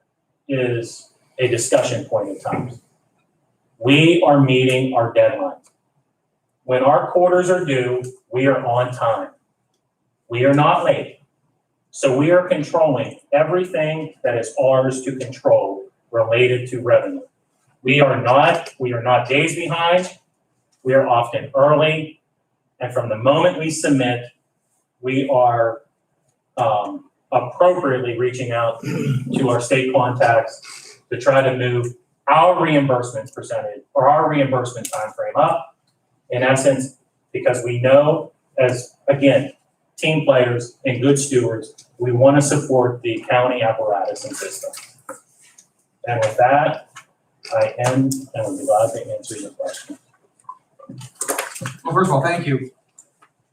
is a discussion point at times. We are meeting our deadlines. When our quarters are due, we are on time. We are not late. So we are controlling everything that is ours to control related to revenue. We are not days behind. We are often early. And from the moment we submit, we are appropriately reaching out to our state contacts to try to move our reimbursement percentage or our reimbursement timeframe up. In essence, because we know, as again, team players and good stewards, we want to support the county apparatus and system. And with that, I end and would be glad to answer your question. Well, first of all, thank you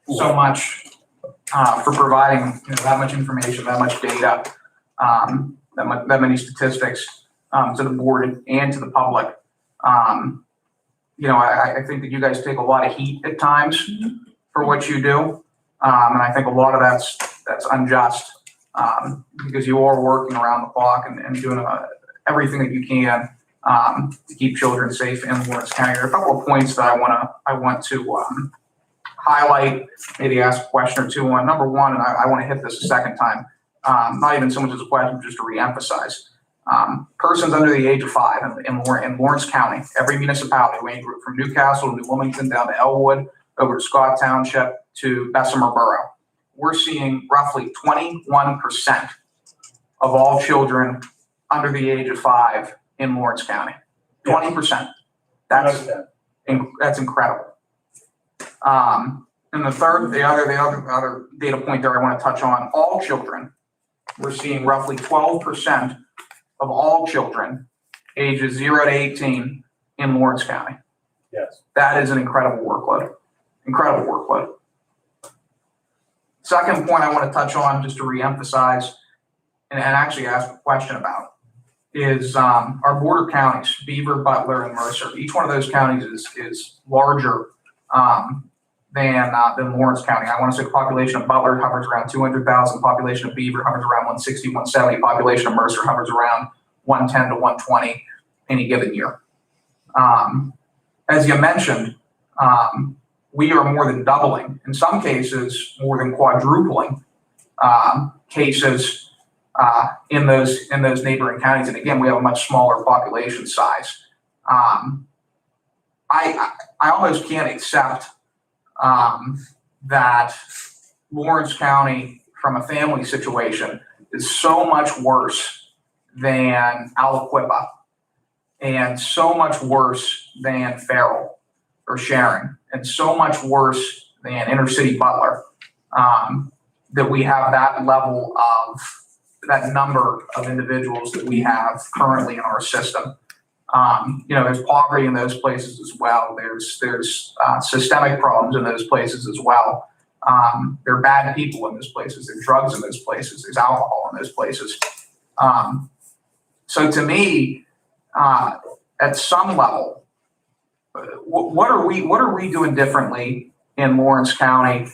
so much for providing that much information, that much data, that many statistics to the board and to the public. I think that you guys take a lot of heat at times for what you do, and I think a lot of that's unjust because you are working around the clock and doing everything that you can to keep children safe in Lawrence County. There are a couple of points that I want to highlight, maybe ask a question or two on. Number one, and I want to hit this a second time, not even so much as a question, just to reemphasize. Persons under the age of 5 in Lawrence County, every municipality, ranging from Newcastle to New Wilmington down to Elwood, over to Scott Township to Bessemer Borough, we're seeing roughly 21% of all children under the age of 5 in Lawrence County. 20%. That's incredible. And the other data point there I want to touch on, all children, we're seeing roughly 12% of all children ages 0 to 18 in Lawrence County. Yes. That is an incredible workload. Incredible workload. Second point I want to touch on, just to reemphasize and actually ask a question about, is our border counties, Beaver, Butler, and Mercer. Each one of those counties is larger than Lawrence County. I want to say the population of Butler hovers around 200,000, population of Beaver hovers around 160, 170, population of Mercer hovers around 110 to 120 any given year. As you mentioned, we are more than doubling, in some cases more than quadrupling cases in those neighboring counties. And again, we have a much smaller population size. I almost can't accept that Lawrence County, from a family situation, is so much worse than Aliquippa and so much worse than Farrell or Sharon and so much worse than inner city Butler, that we have that level of that number of individuals that we have currently in our system. There's poverty in those places as well. There's systemic problems in those places as well. There are bad people in those places. There's drugs in those places. There's alcohol in those places. So to me, at some level, what are we doing differently in Lawrence County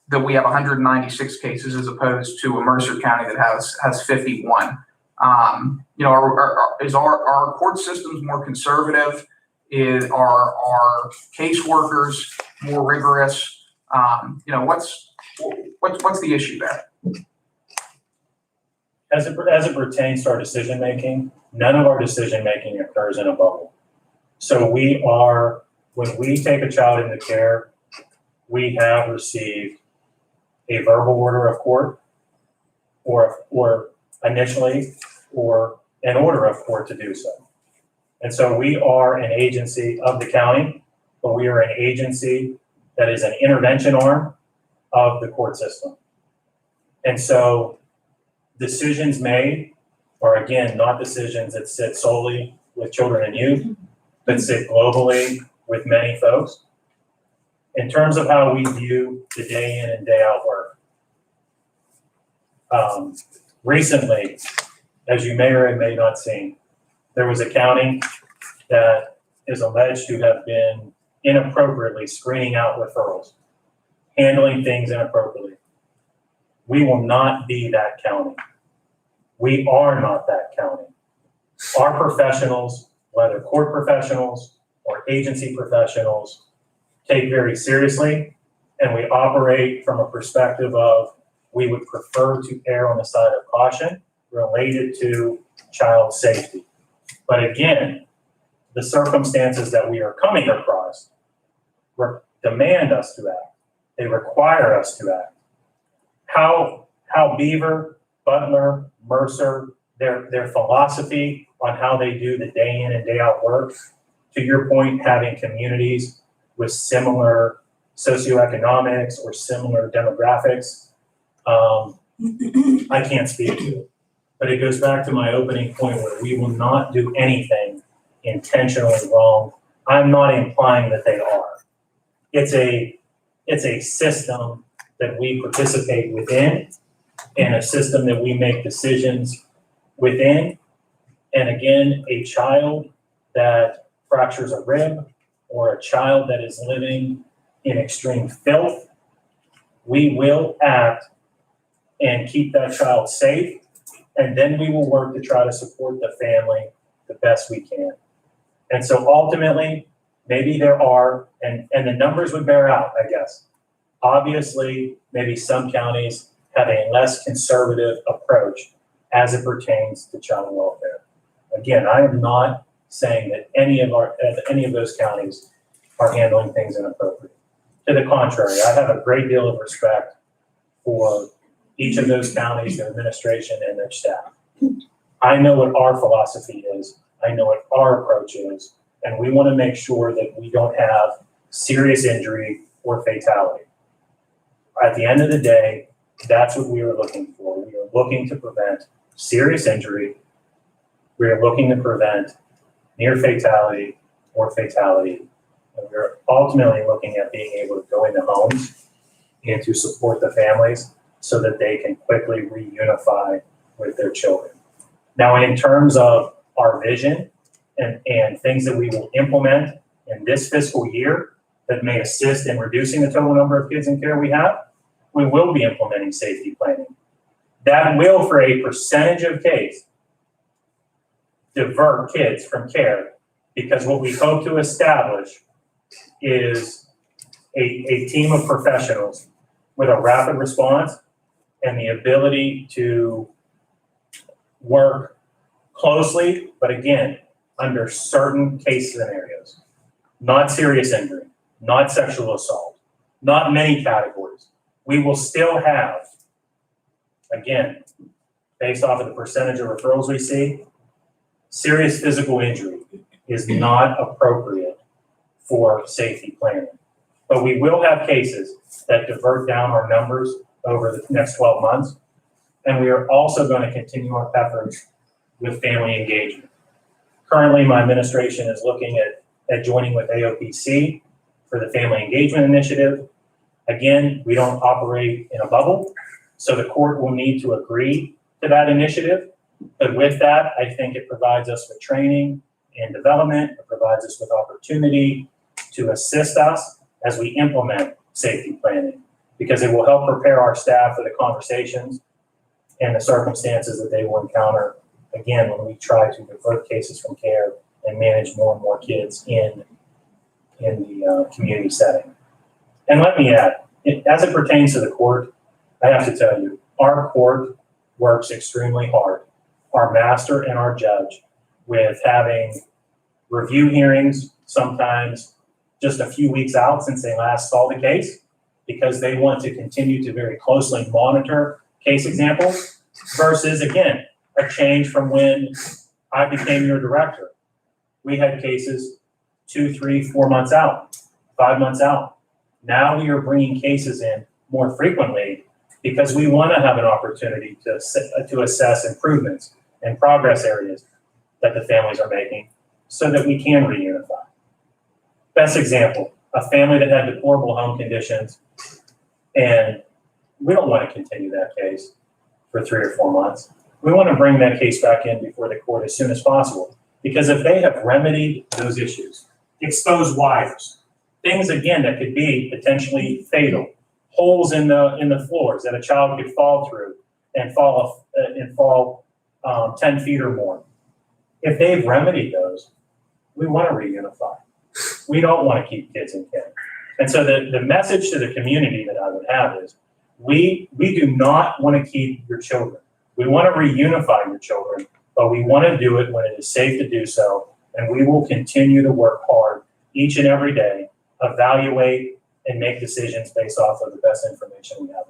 that we have 196 cases as opposed to a Mercer County that has 51? Is our court systems more conservative? Are our caseworkers more rigorous? What's the issue there? As it pertains to our decision-making, none of our decision-making occurs in a bubble. So when we take a child into care, we have received a verbal order of court or initially, or an order of court to do so. And so we are an agency of the county, but we are an agency that is an intervention arm of the court system. And so decisions made are, again, not decisions that sit solely with children and youth, but sit globally with many folks. In terms of how we view the day in and day out work, recently, as you may or may not seen, there was a county that is alleged to have been inappropriately screening out referrals, handling things inappropriately. We will not be that county. We are not that county. Our professionals, whether court professionals or agency professionals, take very seriously, and we operate from a perspective of we would prefer to err on the side of caution related to child safety. But again, the circumstances that we are coming across demand us to act. They require us to act. How Beaver, Butler, Mercer, their philosophy on how they do the day in and day out work, to your point, having communities with similar socioeconomics or similar demographics, I can't speak to it. But it goes back to my opening point where we will not do anything intentionally wrong. I'm not implying that they are. It's a system that we participate within, and a system that we make decisions within. And again, a child that fractures a rib or a child that is living in extreme filth, we will act and keep that child safe, and then we will work to try to support the family the best we can. And so ultimately, maybe there are, and the numbers would bear out, I guess. Obviously, maybe some counties have a less conservative approach as it pertains to child welfare. Again, I am not saying that any of those counties are handling things inappropriately. To the contrary, I have a great deal of respect for each of those counties, their administration, and their staff. I know what our philosophy is. I know what our approach is, and we want to make sure that we don't have serious injury or fatality. At the end of the day, that's what we are looking for. We are looking to prevent serious injury. We are looking to prevent near fatality or fatality. And we're ultimately looking at being able to go into homes and to support the families so that they can quickly reunify with their children. Now, in terms of our vision and things that we will implement in this fiscal year that may assist in reducing the total number of kids in care we have, we will be implementing safety planning. That will, for a percentage of case, divert kids from care, because what we hope to establish is a team of professionals with a rapid response and the ability to work closely, but again, under certain case scenarios. Not serious injury, not sexual assault, not many categories. We will still have, again, based off of the percentage of referrals we see, serious physical injury is not appropriate for safety planning. But we will have cases that divert down our numbers over the next 12 months. And we are also going to continue our efforts with family engagement. Currently, my administration is looking at joining with AOPC for the Family Engagement Initiative. Again, we don't operate in a bubble, so the court will need to agree to that initiative. But with that, I think it provides us with training and development. It provides us with opportunity to assist us as we implement safety planning, because it will help prepare our staff for the conversations and the circumstances that they will encounter, again, when we try to divert cases from care and manage more and more kids in the community setting. And let me add, as it pertains to the court, I have to tell you, our court works extremely hard, our master and our judge, with having review hearings, sometimes just a few weeks out since they last saw the case, because they want to continue to very closely monitor case examples, versus, again, a change from when I became your director. We had cases 2, 3, 4 months out, 5 months out. Now we are bringing cases in more frequently because we want to have an opportunity to assess improvements and progress areas that the families are making so that we can reunify. Best example, a family that had deplorable home conditions, and we don't want to continue that case for 3 or 4 months. We want to bring that case back in before the court as soon as possible, because if they have remedied those issues, exposed wires, things again that could be potentially fatal, holes in the floors that a child could fall through and fall 10 feet or more. If they've remedied those, we want to reunify. We don't want to keep kids in care. And so the message to the community that I would have is, we do not want to keep your children. We want to reunify your children, but we want to do it when it is safe to do so. And we will continue to work hard each and every day, evaluate and make decisions based off of the best information we have.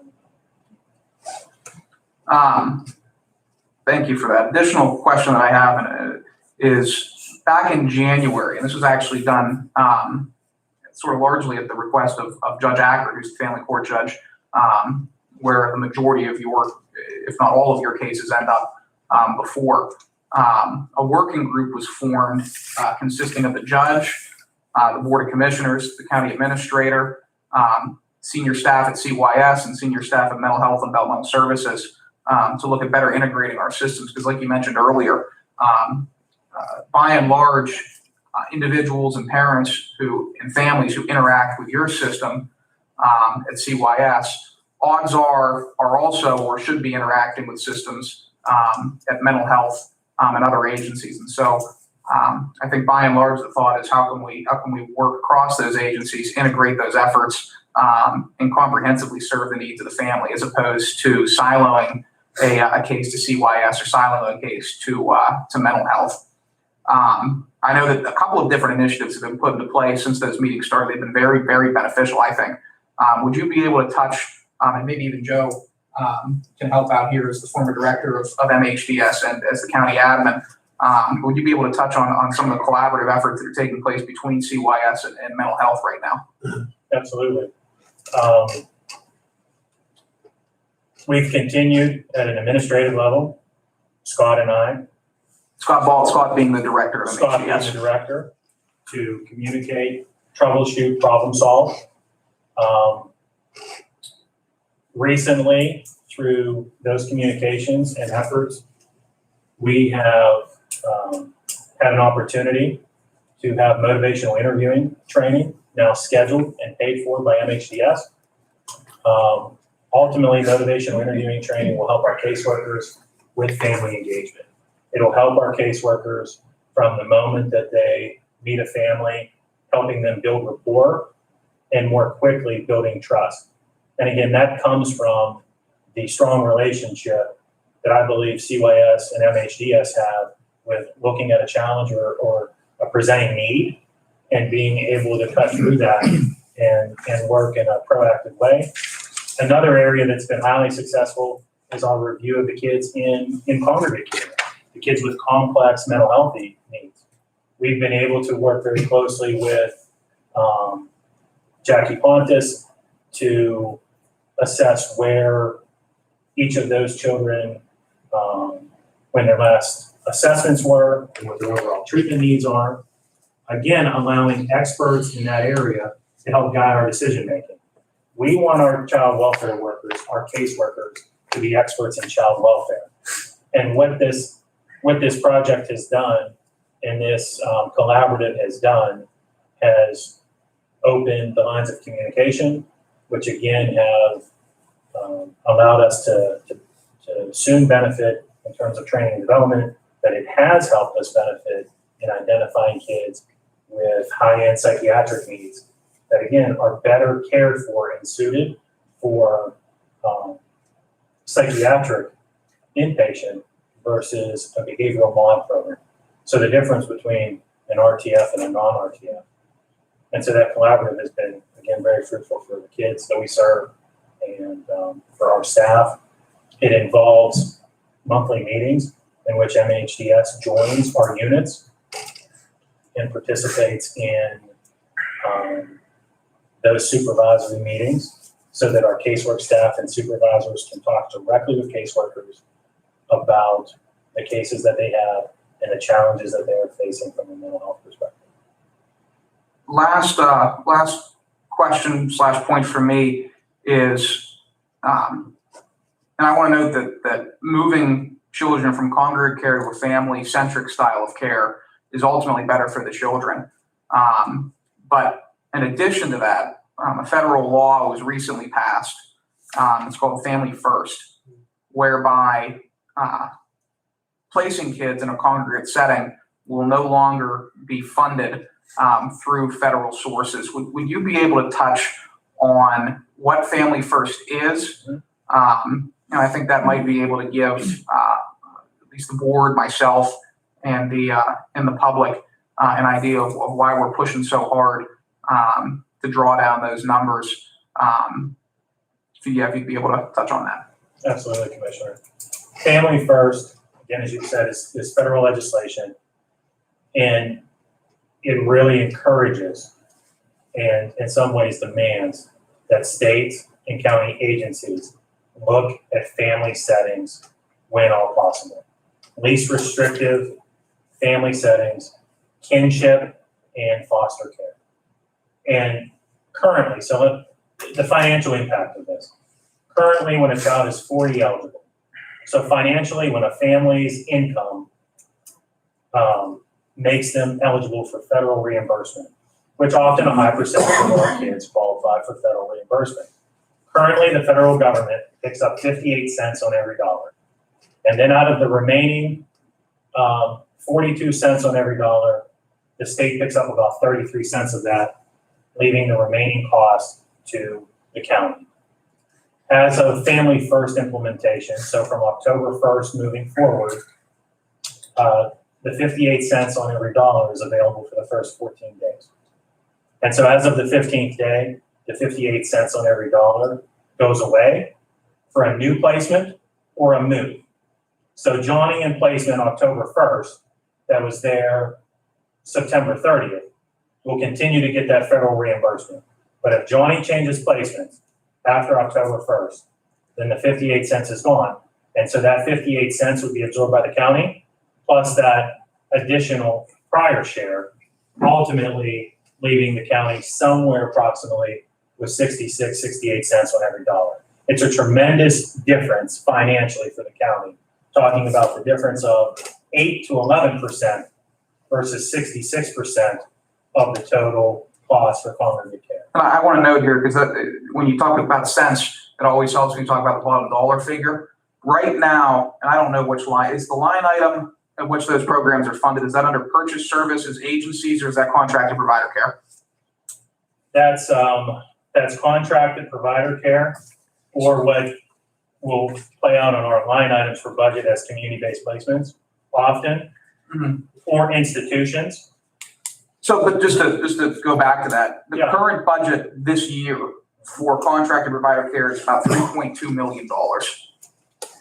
Thank you for that. Additional question that I have is back in January, and this was actually done sort of largely at the request of Judge Acker, who's the family court judge, where the majority of your, if not all of your cases end up before. A working group was formed consisting of the judge, the board of commissioners, the county administrator, senior staff at CYS, and senior staff at mental health and developmental services to look at better integrating our systems. Because like you mentioned earlier, by and large, individuals and parents and families who interact with your system at CYS, odds are also or should be interacting with systems at mental health and other agencies. And so I think by and large the thought is how can we work across those agencies, integrate those efforts, and comprehensively serve the needs of the family, as opposed to siloing a case to CYS or siloing a case to mental health. I know that a couple of different initiatives have been put into place since those meetings started. They've been very, very beneficial, I think. Would you be able to touch, and maybe even Joe can help out here as the former director of MHDS and as the county admin, would you be able to touch on some of the collaborative efforts that are taking place between CYS and mental health right now? Absolutely. We've continued at an administrative level, Scott and I, Scott being the director of MHDS. Scott being the director, to communicate, troubleshoot, problem solve. Recently, through those communications and efforts, we have had an opportunity to have motivational interviewing training now scheduled and paid for by MHDS. Ultimately, motivational interviewing training will help our caseworkers with family engagement. It'll help our caseworkers from the moment that they meet a family, helping them build rapport and more quickly building trust. And again, that comes from the strong relationship that I believe CYS and MHDS have with looking at a challenge or a presenting need and being able to cut through that and work in a proactive way. Another area that's been highly successful is our review of the kids in congregate care, the kids with complex mental health needs. We've been able to work very closely with Jackie Pontus to assess where each of those children, when their last assessments were and what their overall treatment needs are. Again, allowing experts in that area to help guide our decision making. We want our child welfare workers, our caseworkers, to be experts in child welfare. And what this project has done and this collaborative has done has opened the lines of communication, which again have allowed us to soon benefit in terms of training and development, that it has helped us benefit in identifying kids with high-end psychiatric needs that again are better cared for and suited for psychiatric inpatient versus a behavioral mod program. So the difference between an RTF and a non-RTF. And so that collaborative has been, again, very fruitful for the kids that we serve and for our staff. It involves monthly meetings in which MHDS joins our units and participates in those supervisory meetings so that our casework staff and supervisors can talk directly with caseworkers about the cases that they have and the challenges that they are facing from a mental health perspective. Last question / point for me is, and I want to note that moving children from congregate care to a family-centric style of care is ultimately better for the children. But in addition to that, a federal law was recently passed. It's called Family First, whereby placing kids in a congregate setting will no longer be funded through federal sources. Would you be able to touch on what Family First is? And I think that might be able to give at least the board, myself, and the public an idea of why we're pushing so hard to draw down those numbers. If you'd be able to touch on that. Absolutely, Commissioner. Family First, again, as you said, is federal legislation, and it really encourages and in some ways demands that states and county agencies look at family settings when all possible. Least restrictive family settings, kinship, and foster care. And currently, so the financial impact of this. Currently, when a child is 40 eligible, so financially, when a family's income makes them eligible for federal reimbursement, which often a high percentage of our kids qualify for federal reimbursement. Currently, the federal government picks up 58 cents on every dollar. And then out of the remaining 42 cents on every dollar, the state picks up about 33 cents of that, leaving the remaining cost to the county. As of Family First implementation, so from October 1st moving forward, the 58 cents on every dollar is available for the first 14 days. And so as of the 15th day, the 58 cents on every dollar goes away for a new placement or a move. So Johnny in placement October 1st, that was there September 30th, will continue to get that federal reimbursement. But if Johnny changes placements after October 1st, then the 58 cents is gone. And so that 58 cents would be absorbed by the county, plus that additional prior share, ultimately leaving the county somewhere approximately with 66, 68 cents on every dollar. It's a tremendous difference financially for the county, talking about the difference of 8 to 11% versus 66% of the total cost for congregate care. And I want to note here, because when you talk about cents, it always helps when you talk about the bottom dollar figure. Right now, and I don't know which line, is the line item at which those programs are funded, is that under purchase services agencies, or is that contracted provider care? That's contracted provider care, or what will play out on our line items for budget as community-based placements often, or institutions. So, but just to go back to that, the Yeah. current budget this year for contracted provider care is about $3.2 million,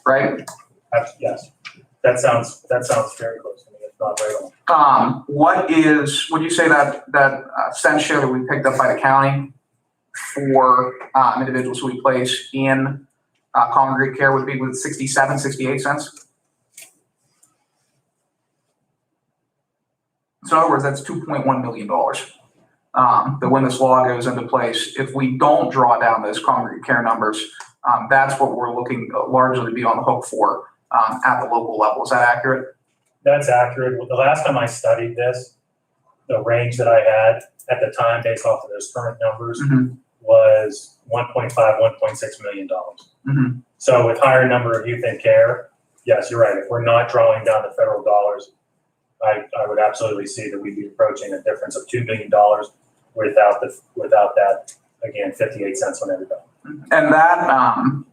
right? Yes, that sounds very close to me, if not right on. What would you say that cent share that we picked up by the county for individuals who we place in congregate care would be with 67, 68 cents? So in other words, that's $2.1 million. That when this law goes into place, if we don't draw down those congregate care numbers, that's what we're looking largely to be on the hook for at the local level. Is that accurate? That's accurate. The last time I studied this, the range that I had at the time based off of those current numbers was $1.5, $1.6 million. So with higher number of youth in care, yes, you're right. If we're not drawing down the federal dollars, I would absolutely see that we'd be approaching a difference of $2 million without that, again, 58 cents on every dollar. And that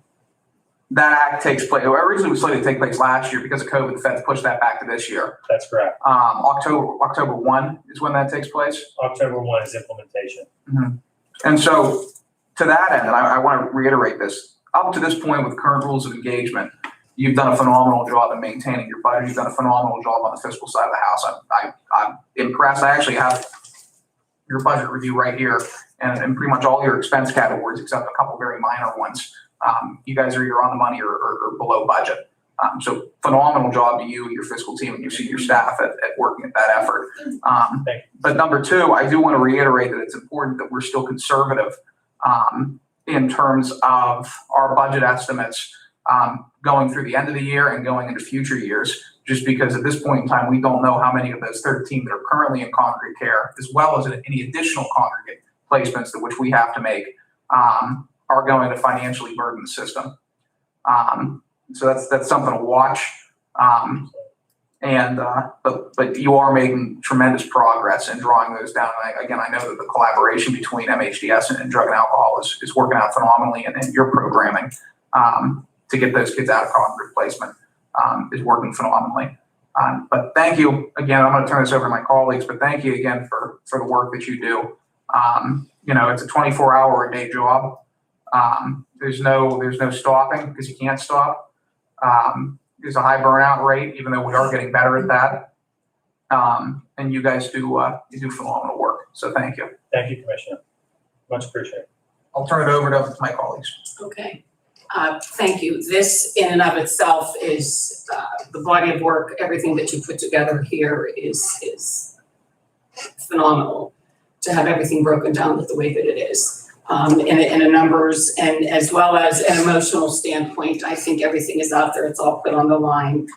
that act takes place, originally was slated to take place last year because of COVID, the feds pushed that back to this year. That's correct. October 1 is when that takes place. October 1 is implementation. And so to that end, and I want to reiterate this, up to this point with current rules of engagement, you've done a phenomenal job in maintaining your budget. You've done a phenomenal job on the fiscal side of the house. I'm impressed. I actually have your budget review right here and pretty much all your expense categories except a couple very minor ones. You guys are either on the money or below budget. So phenomenal job to you and your fiscal team and your senior staff at working at that effort. But number two, I do want to reiterate that it's important that we're still conservative in terms of our budget estimates going through the end of the year and going into future years, just because at this point in time, we don't know how many of those 13 that are currently in congregate care, as well as any additional congregate placements that which we have to make, are going to financially burden the system. So that's something to watch. But you are making tremendous progress in drawing those down. Again, I know that the collaboration between MHDS and drug and alcohol is working out phenomenally, and your programming to get those kids out of congregate placement is working phenomenally. But thank you again. I'm going to turn this over to my colleagues, but thank you again for the work that you do. It's a 24-hour-a-day job. There's no stopping because you can't stop. There's a high burnout rate, even though we are getting better at that. And you guys do phenomenal work. So thank you. Thank you, Commissioner. Much appreciated. I'll turn it over to my colleagues. Okay. Thank you. This in and of itself is the body of work. Everything that you put together here is phenomenal. To have everything broken down the way that it is, in a numbers and as well as an emotional standpoint. I think everything is out there. It's all put on the line.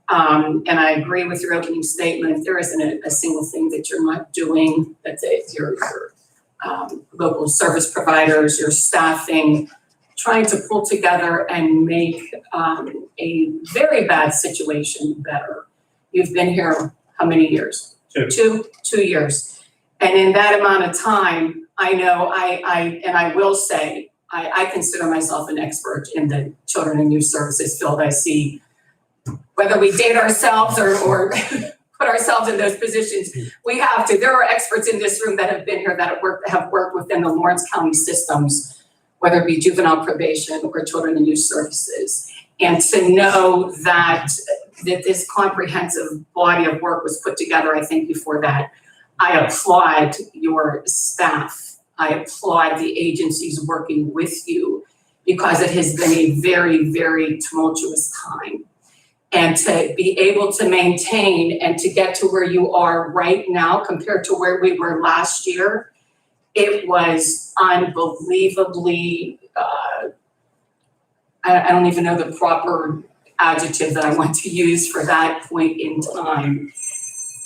And I agree with your opening statement. If there isn't a single thing that you're not doing, that your local service providers, your staffing, trying to pull together and make a very bad situation better. You've been here how many years? 2 years. And in that amount of time, I know I will say, I consider myself an expert in the children and youth services field. I see whether we date ourselves or put ourselves in those positions, we have to. There are experts in this room that have been here that have worked within the Lawrence County systems, whether it be juvenile probation or children and youth services. And to know that this comprehensive body of work was put together, I thank you for that. I applaud your staff. I applaud the agencies working with you because it has been a very, very tumultuous time. And to be able to maintain and to get to where you are right now compared to where we were last year, it was unbelievably, I don't even know the proper adjective that I want to use for that point in time.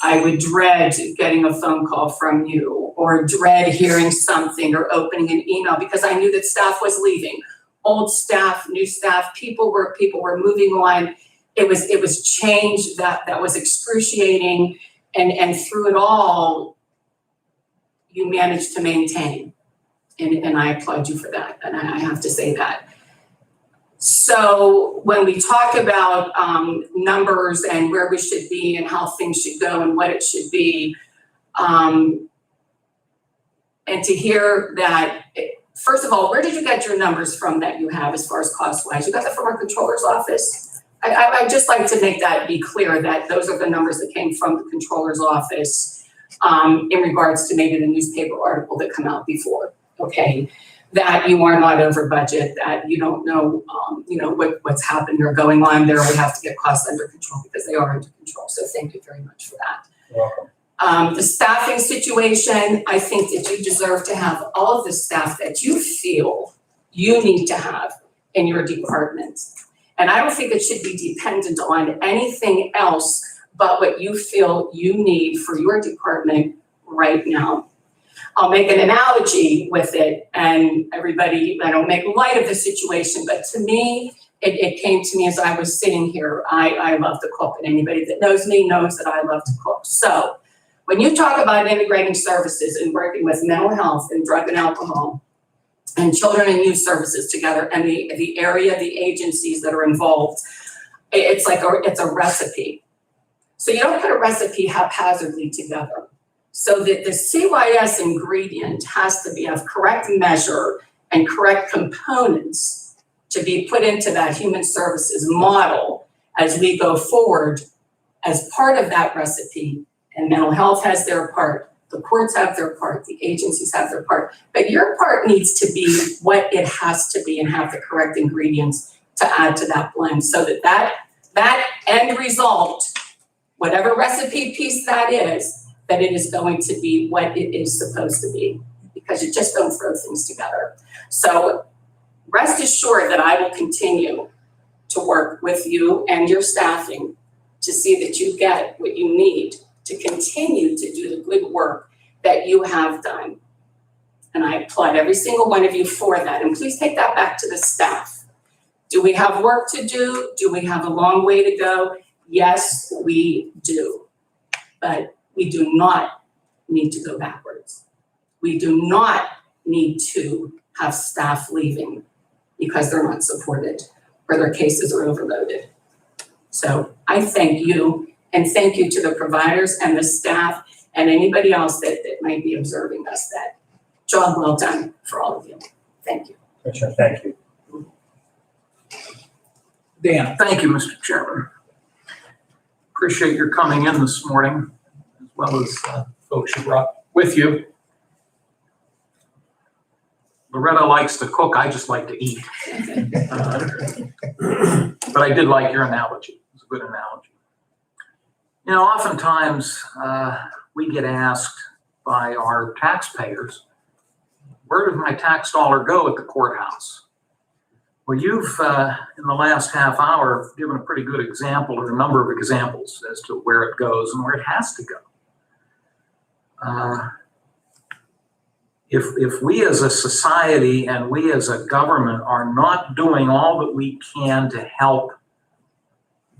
I would dread getting a phone call from you or dread hearing something or opening an email because I knew that staff was leaving. Old staff, new staff, people were moving on. It was change that was excruciating, and through it all, you managed to maintain. And I applaud you for that, and I have to say that. So when we talk about numbers and where we should be and how things should go and what it should be, and to hear that, first of all, where did you get your numbers from that you have as far as cost-wise? You got that from our controller's office? I'd just like to make that be clear that those are the numbers that came from the controller's office in regards to maybe the newspaper article that come out before, okay? That you are not over budget, that you don't know, what's happened or going on there. We have to get costs under control because they are under control. So thank you very much for that. You're welcome. The staffing situation, I think that you deserve to have all of the staff that you feel you need to have in your department. And I don't think it should be dependent on anything else but what you feel you need for your department right now. I'll make an analogy with it, and everybody, I don't make light of the situation, but to me, it came to me as I was sitting here. I love to cook, and anybody that knows me knows that I love to cook. So when you talk about integrating services and working with mental health and drug and alcohol, and children and youth services together, and the area, the agencies that are involved, it's a recipe. So you don't put a recipe haphazardly together. So that the CYS ingredient has to be of correct measure and correct components to be put into that human services model as we go forward as part of that recipe. And mental health has their part, the courts have their part, the agencies have their part, but your part needs to be what it has to be and have the correct ingredients to add to that blend, so that end result, whatever recipe piece that it is going to be what it is supposed to be, because you just don't throw things together. So rest assured that I will continue to work with you and your staffing to see that you get what you need to continue to do the good work that you have done. And I applaud every single one of you for that. And please take that back to the staff. Do we have work to do? Do we have a long way to go? Yes, we do. But we do not need to go backwards. We do not need to have staff leaving because they're not supported or their cases are overloaded. So I thank you, and thank you to the providers and the staff and anybody else that might be observing us. That job well done for all of you. Thank you. Commissioner, thank you. Dan. Thank you, Mr. Chairman. Appreciate your coming in this morning, as well as folks you brought with you. Loretta likes to cook, I just like to eat. But I did like your analogy. It was a good analogy. You know, oftentimes we get asked by our taxpayers, where does my tax dollar go at the courthouse? Well, you've, in the last half hour, given a pretty good example, or a number of examples as to where it goes and where it has to go. If we as a society and we as a government are not doing all that we can to help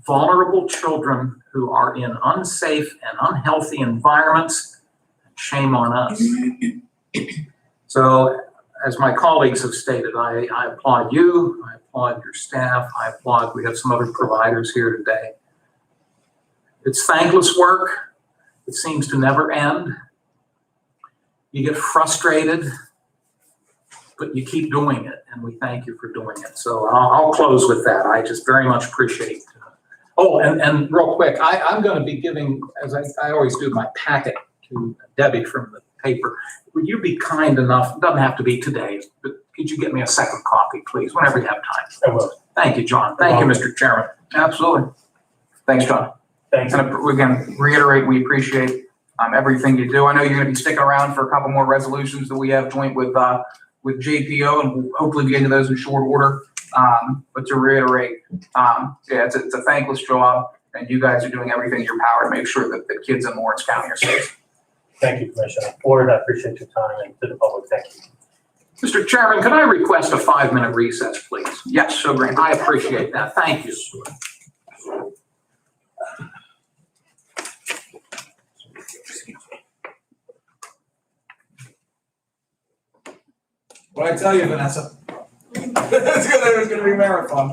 vulnerable children who are in unsafe and unhealthy environments, shame on us. So, as my colleagues have stated, I applaud you, I applaud your staff, we have some other providers here today. It's thankless work. It seems to never end. You get frustrated, but you keep doing it, and we thank you for doing it. So I'll close with that. I just very much appreciate. Oh, and real quick, I'm going to be giving, as I always do, my packet to Debbie from the paper. Would you be kind enough, it doesn't have to be today, but could you get me a second copy, please, whenever you have time? I will. Thank you, John. Thank you, Mr. Chairman. Absolutely. Thanks, John. Thank you. And again, reiterate, we appreciate everything you do. I know you're going to be sticking around for a couple more resolutions that we have joint with JPO, and we'll hopefully get into those in short order. But to reiterate, yeah, it's a thankless job, and you guys are doing everything in your power to make sure that the kids in Lawrence County are safe. Thank you, Commissioner. Board, I appreciate your time, and to the public, thank you. Mr. Chairman, could I request a 5-minute recess, please? Yes, so great. I appreciate that. Thank you. What I tell you, Vanessa? It's gonna be a marathon.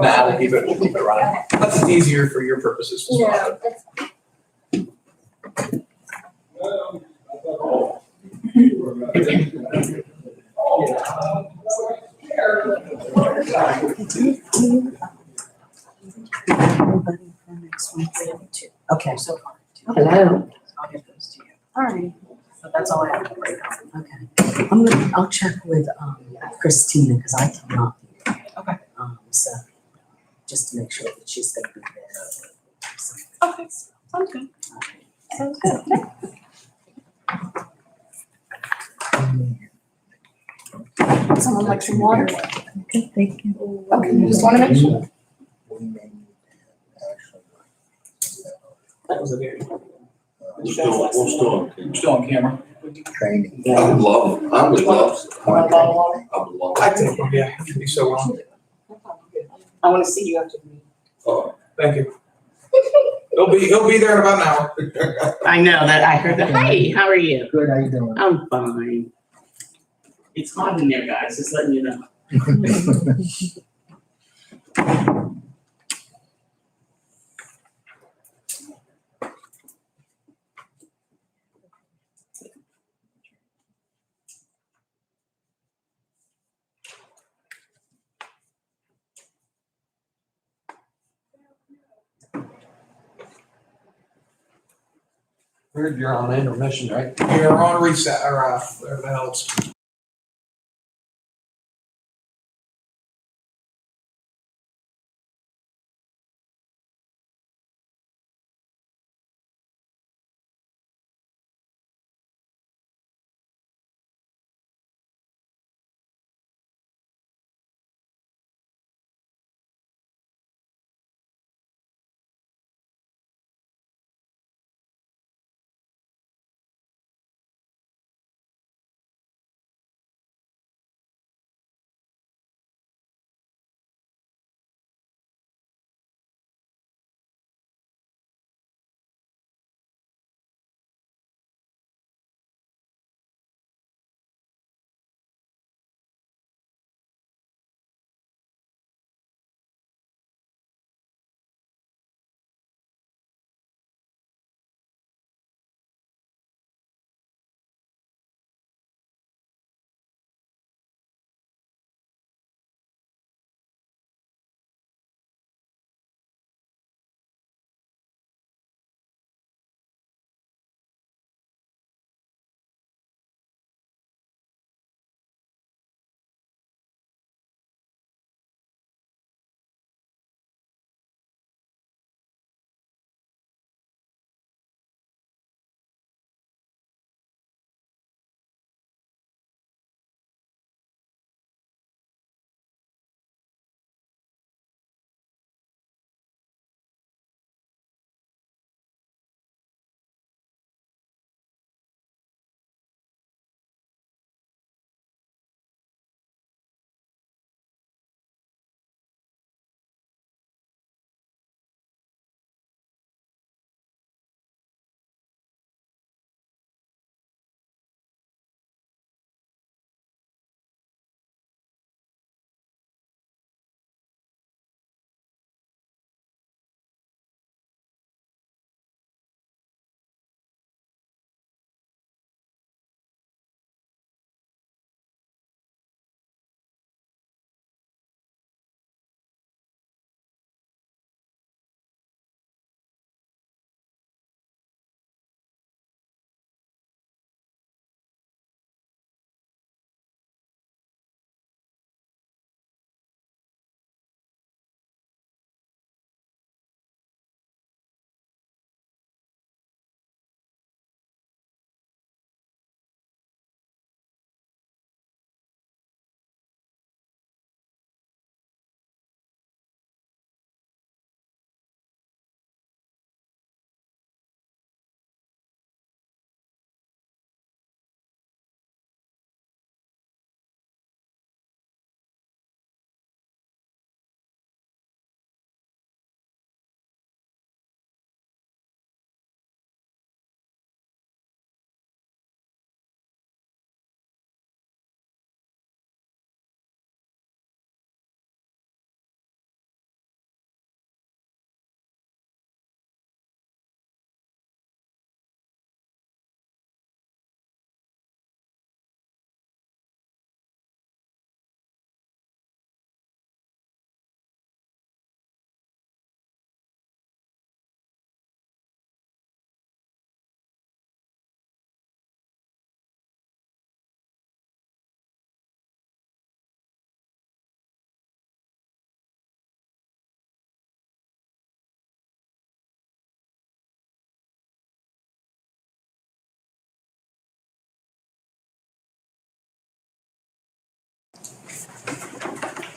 Nah, we'll keep it running. That's easier for your purposes as well. Okay. So far. Hello. I'll get those to you. All right. So that's all I have to break on. Okay. I'll check with Christina because I cannot be there. Okay. So just to make sure that she's gonna be there. Okay. Sounds good. Sounds good. Someone like some water? Okay, thank you. Okay, just want to make sure. That was a very. We're still Still on camera. training. I would love. I think, yeah, it should be so well. I want to see you after the meeting. Thank you. He'll be there in about an hour. I know that, I heard that. Hey, how are you? Good, how you doing? I'm fine. It's hot in there, guys, just letting you know. Heard you're on intermission, right? We're on reset, or whatever the hell it's.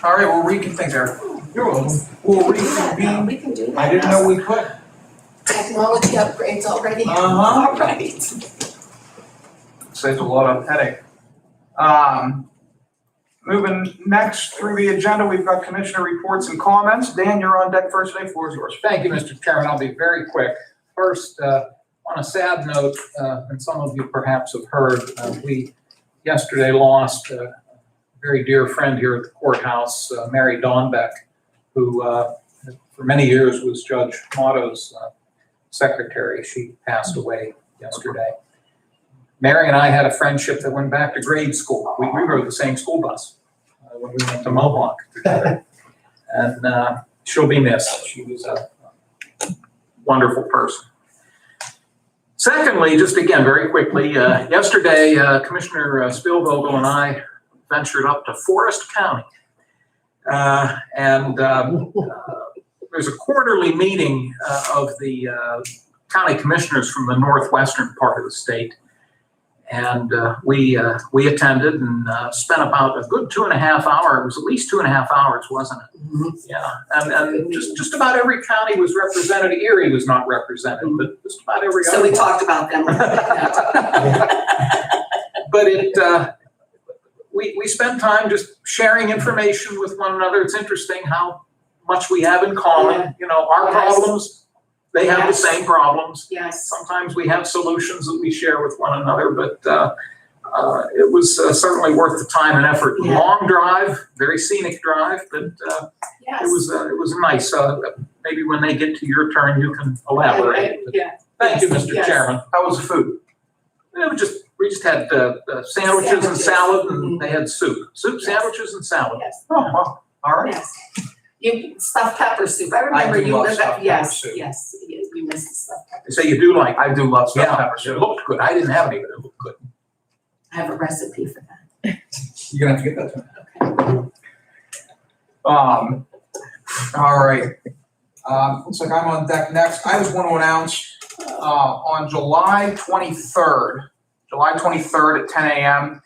All right, we'll reconvene there. You're welcome. We'll reconvene. We can do that. I didn't know we could. Technology upgrades already. Uh-huh. All right. Saves a lot of headache. Moving next through the agenda, we've got commissioner reports and comments. Dan, you're on deck first today. Floor is yours. Thank you, Mr. Chairman. I'll be very quick. First, on a sad note, and some of you perhaps have heard, we yesterday lost a very dear friend here at the courthouse, Mary Donbeck, who for many years was Judge Motto's secretary. She passed away yesterday. Mary and I had a friendship that went back to grade school. We rode the same school bus when we went to Mohawk together. And she'll be missed. She was a wonderful person. Secondly, just again, very quickly, yesterday, Commissioner Spielvogel and I ventured up to Forest County. There's a quarterly meeting of the county commissioners from the northwestern part of the state. And we attended and spent about a good 2.5 hours. It was at least 2.5 hours, wasn't it? Mhm. Yeah, and just about every county was represented. Erie was not represented, but just about every So other we one. talked about them. But we spend time just sharing information with one another. It's interesting how much we have in common. You know, our Yes. problems, they have the Yes. same problems. Yes. Sometimes we have solutions that we share with one another, but it was certainly worth the time and effort. Yeah. Long drive, very scenic drive, but Yes. it was nice. Maybe when they get to your turn, you can elaborate. Yeah. Thank you, Yes, Mr. yes. Chairman. How was the food? We just had sandwiches and Sandwiches. salad, and Mhm. they had soup, Yes. sandwiches and salad. Yes. Oh, wow. All right. Yes. You, stuffed pepper soup. I remember do you love live stuffed at, pepper yes, soup. yes, you missed the stuffed pepper. They say you do like. I do love stuffed Yeah, pepper it soup. looked good. I didn't have any, but it looked good. I have a recipe for that. You're gonna have to get that to me. All right. Looks like I'm on deck next. I just want to announce, on July 23rd at 10 a.m.,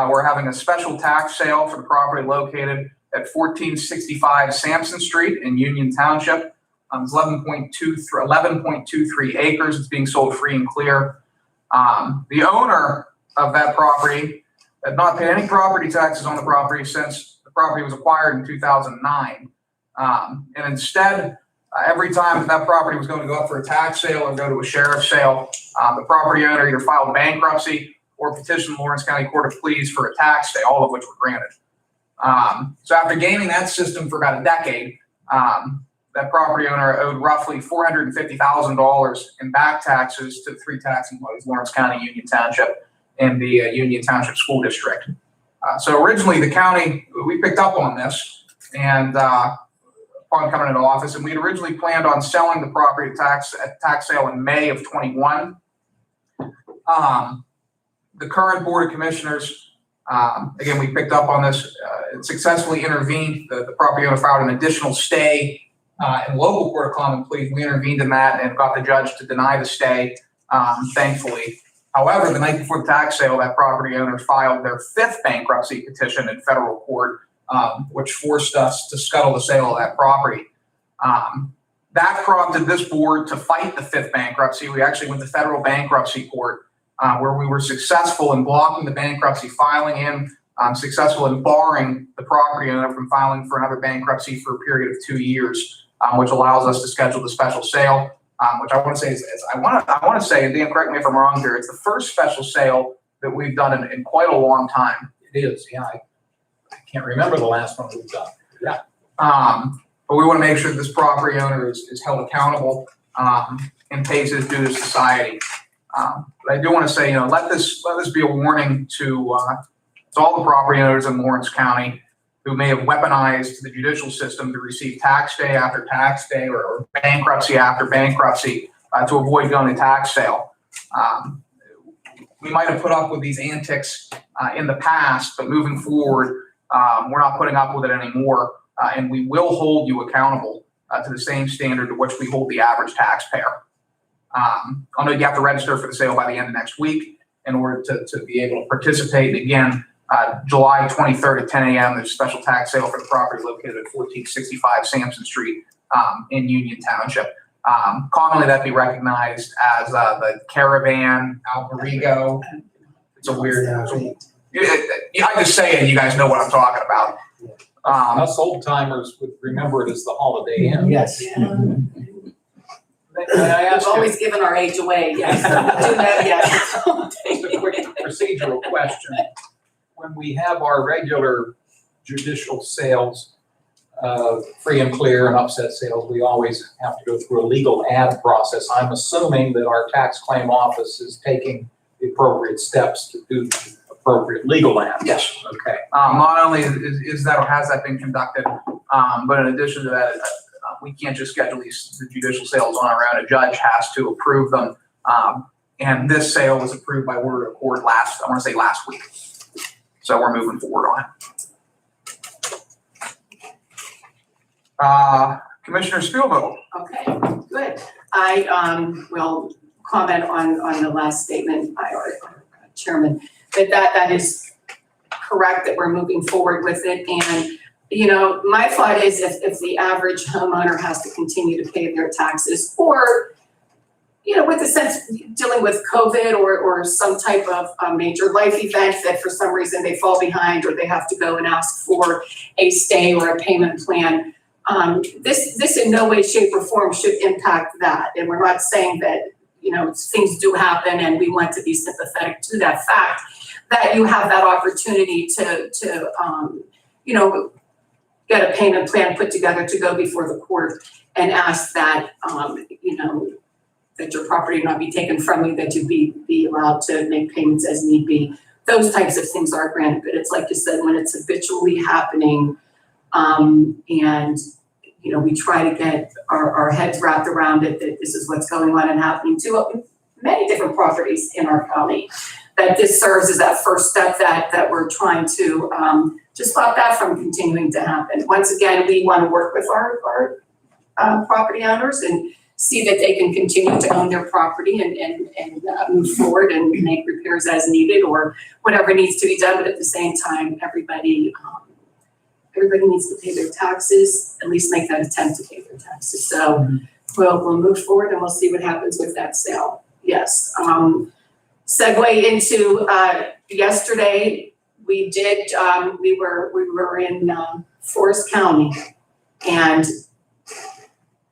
we're having a special tax sale for the property located at 1465 Sampson Street in Union Township. It's 11.23 acres. It's being sold free and clear. The owner of that property had not paid any property taxes on the property since the property was acquired in 2009. And instead, every time that property was going to go up for a tax sale or go to a sheriff's sale, the property owner either filed bankruptcy or petitioned Lawrence County Court of Pleas for a tax stay, all of which were granted. So after gaming that system for about a decade, that property owner owed roughly $450,000 in back taxes to the three taxing bodies, Lawrence County, Union Township, and the Union Township School District. So originally the county, we picked up on this and upon coming into office, and we had originally planned on selling the property at tax sale in May of 21. The current Board of Commissioners, again, we picked up on this, it successfully intervened. The property owner filed an additional stay in local court of common pleas. We intervened in that and got the judge to deny the stay, thankfully. However, the night before the tax sale, that property owner filed their 5th bankruptcy petition in federal court, which forced us to scuttle the sale of that property. That prompted this board to fight the 5th bankruptcy. We actually went to federal bankruptcy court, where we were successful in blocking the bankruptcy filing in, successful in barring the property owner from filing for another bankruptcy for a period of 2 years, which allows us to schedule the special sale. Which I want to say is I want to say, and Dan, correct me if I'm wrong here, it's the first special sale that we've done in quite a long time. It is, yeah. I can't remember the last one we've done. Yeah. But we want to make sure that this property owner is held accountable and pays his due to society. But I do want to say, let this be a warning to all the property owners in Lawrence County who may have weaponized the judicial system to receive tax day after tax day or bankruptcy after bankruptcy to avoid going to tax sale. We might have put up with these antics in the past, but moving forward, we're not putting up with it anymore, and we will hold you accountable to the same standard to which we hold the average taxpayer. I know you have to register for the sale by the end of next week in order to be able to participate. And again, July 23rd at 10 a.m., there's a special tax sale for the property located at 1465 Sampson Street in Union Township. Commonly, that'd be recognized as the Caravan Alberigo. It's a weird. I just say it, and you guys know what I'm talking about. Us old timers would remember it as the Holiday Inn. Yes. May I ask We've you always given our age away, yes. Do that, yes. just a quick procedural question? when we have our regular judicial sales, free and clear and upset sales, we always have to go through a legal ad process. I'm assuming that our tax claim office is taking the appropriate steps to do the appropriate legal ad. Yes. Okay. Not only is that or has that been conducted, but in addition to that, we can't just schedule the judicial sales on our own. A judge has to approve them. And this sale was approved by word of court last week. So we're moving forward on it. Commissioner Spielvogel. Okay, good. I will comment on the last statement by our chairman, that is correct, that we're moving forward with it. And, you know, my thought is if the average homeowner has to continue to pay their taxes, or, you know, with the sense dealing with COVID or some type of major life event that for some reason they fall behind or they have to go and ask for a stay or a payment plan, this in no way, shape, or form should impact that. And we're not saying that, you know, things do happen and we want to be sympathetic to that fact, that you have that opportunity to you know, get a payment plan put together to go before the court and ask that, you know, that your property not be taken from you, that you be allowed to make payments as need be. Those types of things are granted, but it's like you said, when it's habitually happening, and, you know, we try to get our heads wrapped around it, that this is what's going on and happening to many different properties in our county, that this serves as that first step that we're trying to stop that from continuing to happen. Once again, we want to work with our property owners and see that they can continue to own their property and move forward and make repairs as needed or whatever needs to be done. But at the same time, everybody needs to pay their taxes, at least make that attempt to pay their taxes. So we'll move forward and we'll see what happens with that sale. Yes. Segue into yesterday, we were in Forest County, and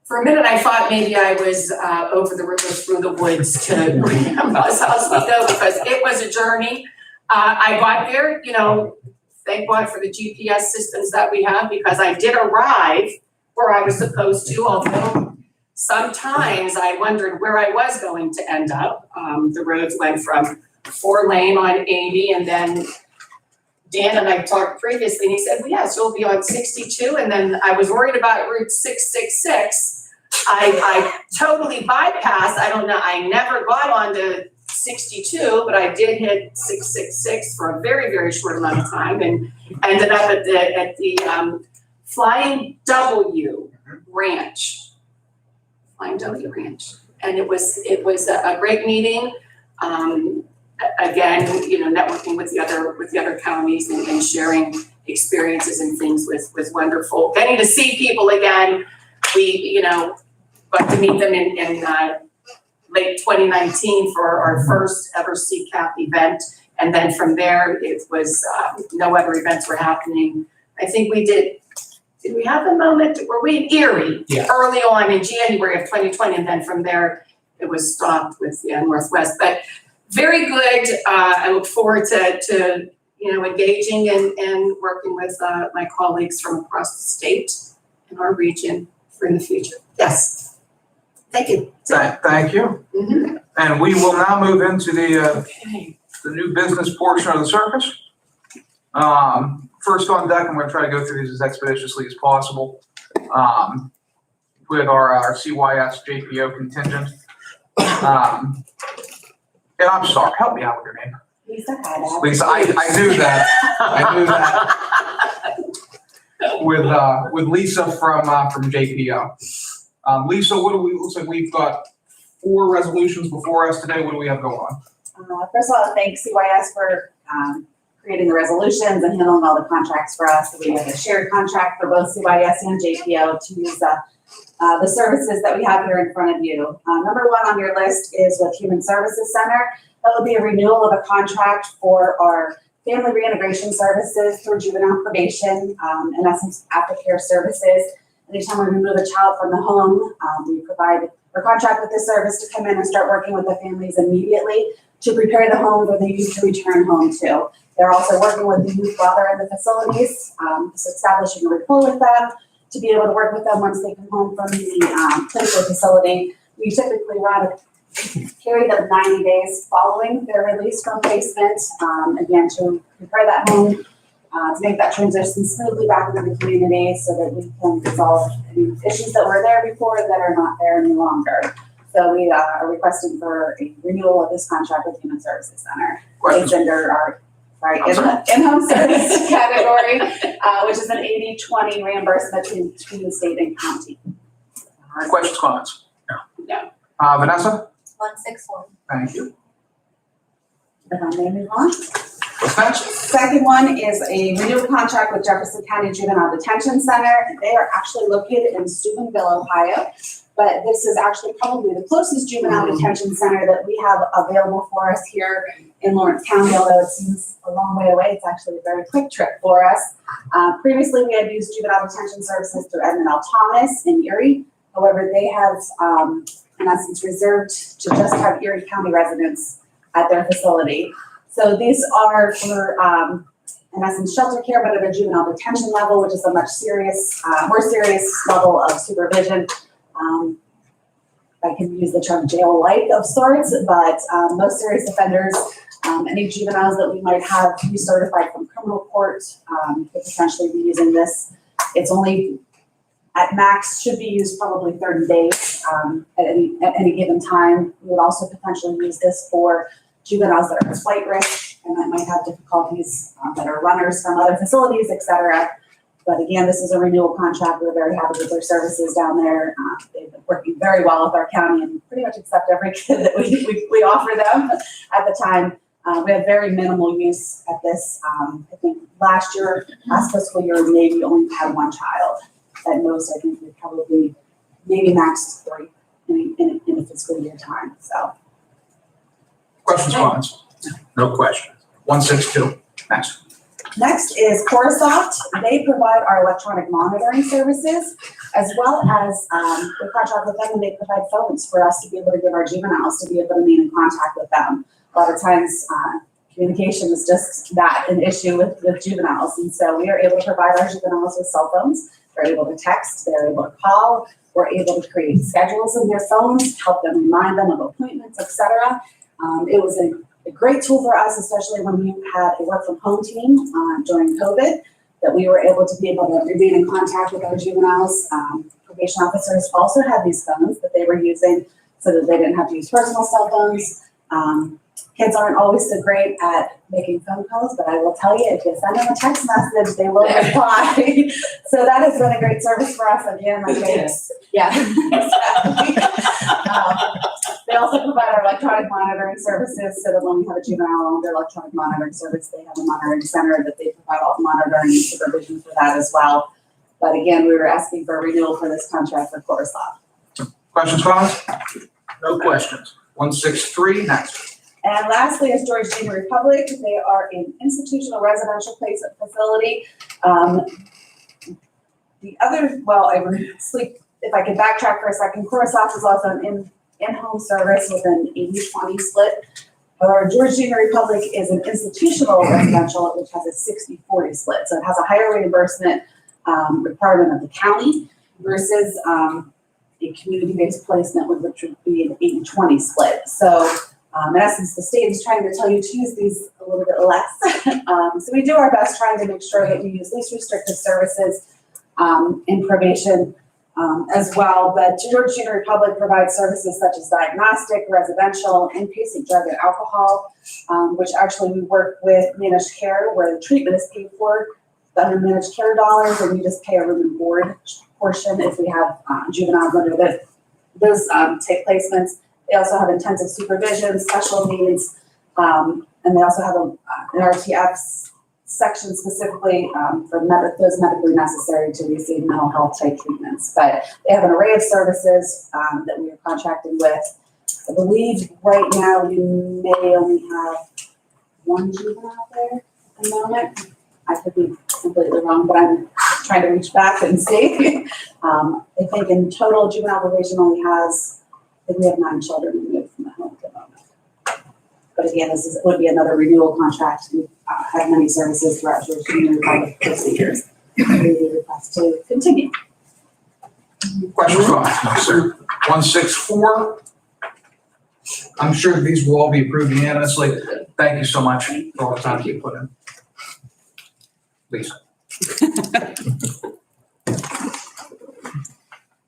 for a minute I thought maybe I was over the river through the woods to Grandma's house we go, because it was a journey. I got there, you know, thank God for the GPS systems that we have, because I did arrive where I was supposed to, although sometimes I wondered where I was going to end up. The roads went from 4-lane on 80, and then Dan and I talked previously, and he said, well, yes, you'll be on 62, and then I was worried about Route 666. I totally bypassed, I don't know, I never got onto 62, but I did hit 666 for a very, very short amount of time, and ended up at the Flying W Ranch. Flying W Ranch. And it was a great meeting. Again, you know, networking with the other counties and sharing experiences and things was wonderful. Getting to see people again. We, you know, got to meet them in late 2019 for our first ever CCAP event. And then from there, it was no other events were happening. I think we did we have a moment, were we in Erie? Yeah. Early on in January of 2020, and then from there, it was stopped with Northwest. But very good. I look forward to you know, engaging and working with my colleagues from across the state and our region for in the future. Yes. Thank you. Thank you. Mm-hmm. And we will now move into Okay. the new business portion of the circus. First on deck, I'm going to try to go through these as expeditiously as possible. With our CYS JPO contingent. And I'm sorry, help me out with your name. Lisa had it. Lisa, I knew that. I knew that. With Lisa from JPO. Lisa, looks like we've got 4 resolutions before us today. What do we have going on? First of all, thanks CYS for creating the resolutions and handling all the contracts for us. So we have a shared contract for both CYS and JPO to use the services that we have here in front of you. Number 1 on your list is with Human Services Center. That would be a renewal of a contract for our family reintegration services through juvenile probation, in essence, aftercare services. Anytime we remove a child from the home, we provide or contract with this service to come in and start working with the families immediately to prepare the home for the youth to return home to. They're also working with the youth while they're in the facilities, so establishing a rapport with them to be able to work with them once they come home from the clinical facility. We typically run a period of 90 days following their release from placement, again, to prepare that home, to make that transition smoothly back into the community so that we can resolve any issues that were there before that are not there any longer. So we are requesting for a renewal of this contract with Human Services Center. Questions? It's under our I'm sorry. in-home service category, which is an 80-20 reimbursement between the state and county. Questions, comments? No. Vanessa? 161. Thank you. If I may move on. What's next? Second one is a renewal contract with Jefferson County Juvenile Detention Center. They are actually located in Steubenville, Ohio, but this is actually probably the closest juvenile detention center that we have available for us here in Lawrence County, although it seems a long way away. It's actually a very quick trip for us. Previously, we had used juvenile detention services through Edmund L. Thomas in Erie. However, they have, in essence, reserved to just have Erie County residents at their facility. So these are for, in essence, shelter care, but at a juvenile detention level, which is a much more serious level of supervision. I can use the term jail-like of sorts, but most serious offenders, any juveniles that we might have recertified from criminal court could potentially be using this. It's only at max should be used probably 30 days at any given time. We would also potentially use this for juveniles that are at flight risk and that might have difficulties, that are runners from other facilities, et cetera. But again, this is a renewal contract. We're very happy with their services down there. They've been working very well with our county and pretty much accept every kid that we offer them at the time. We have very minimal use at this. I think last fiscal year, we maybe only had one child. At most, I think we probably maybe max 3 in a fiscal year time, so. Questions, comments? No question. 162. Next. Next is Coreosoft. They provide our electronic monitoring services, as well as we contract with them and they provide phones for us to be able to give our juveniles to be able to be in contact with them. A lot of times, communication is just an issue with juveniles. And so we are able to provide our juveniles with cell phones. They're able to text, they're able to call, we're able to create schedules in their phones, help them remind them of appointments, et cetera. It was a great tool for us, especially when we had a work from home team during COVID, that we were able to be able to remain in contact with our juveniles. Probation officers also had these phones that they were using so that they didn't have to use personal cell phones. Kids aren't always so great at making phone calls, but I will tell you, if you send them a text message, they will reply. So that has been a great service for us. Again, like exactly. They also provide our electronic monitoring services so that when we have a juvenile on their electronic monitoring service, they have a monitoring center that they provide all the monitoring and supervision for that as well. But again, we were asking for a renewal for this contract for Coreosoft. Questions, comments? No questions. 163. Next. And lastly is George Junior Republic. They are an institutional residential placement facility. If I could backtrack for a second, Coreosoft is also an in-home service with an 80-20 split. Our George Junior Republic is an institutional residential, which has a 60-40 split. So it has a higher reimbursement requirement of the county versus a community-based placement, which would be an 80-20 split. So in essence, the state is trying to tell you to use these a little bit less. So we do our best trying to make sure that we use least restrictive services in probation as well. But George Junior Republic provides services such as diagnostic, residential, inpatient drug and alcohol, which actually we work with managed care where the treatment is paid for under managed care dollars, and we just pay a room and board portion if we have juveniles under those take placements. They also have intensive supervision, special needs, and they also have an RTF section specifically for those medically necessary to receive mental health type treatments. But they have an array of services that we are contracted with. I believe right now we may only have one juvenile there at the moment. I could be completely wrong, but I'm trying to reach back and see. I think in total juvenile probation only has think we have 9 children removed from the home at the moment. But again, would be another renewal contract. We've had many services throughout Georgia and Republic for 2 years. We request to continue. Questions, comments? No, sir. 164. I'm sure these will all be approved unanimously. Thank you so much for all the time you put in. Please.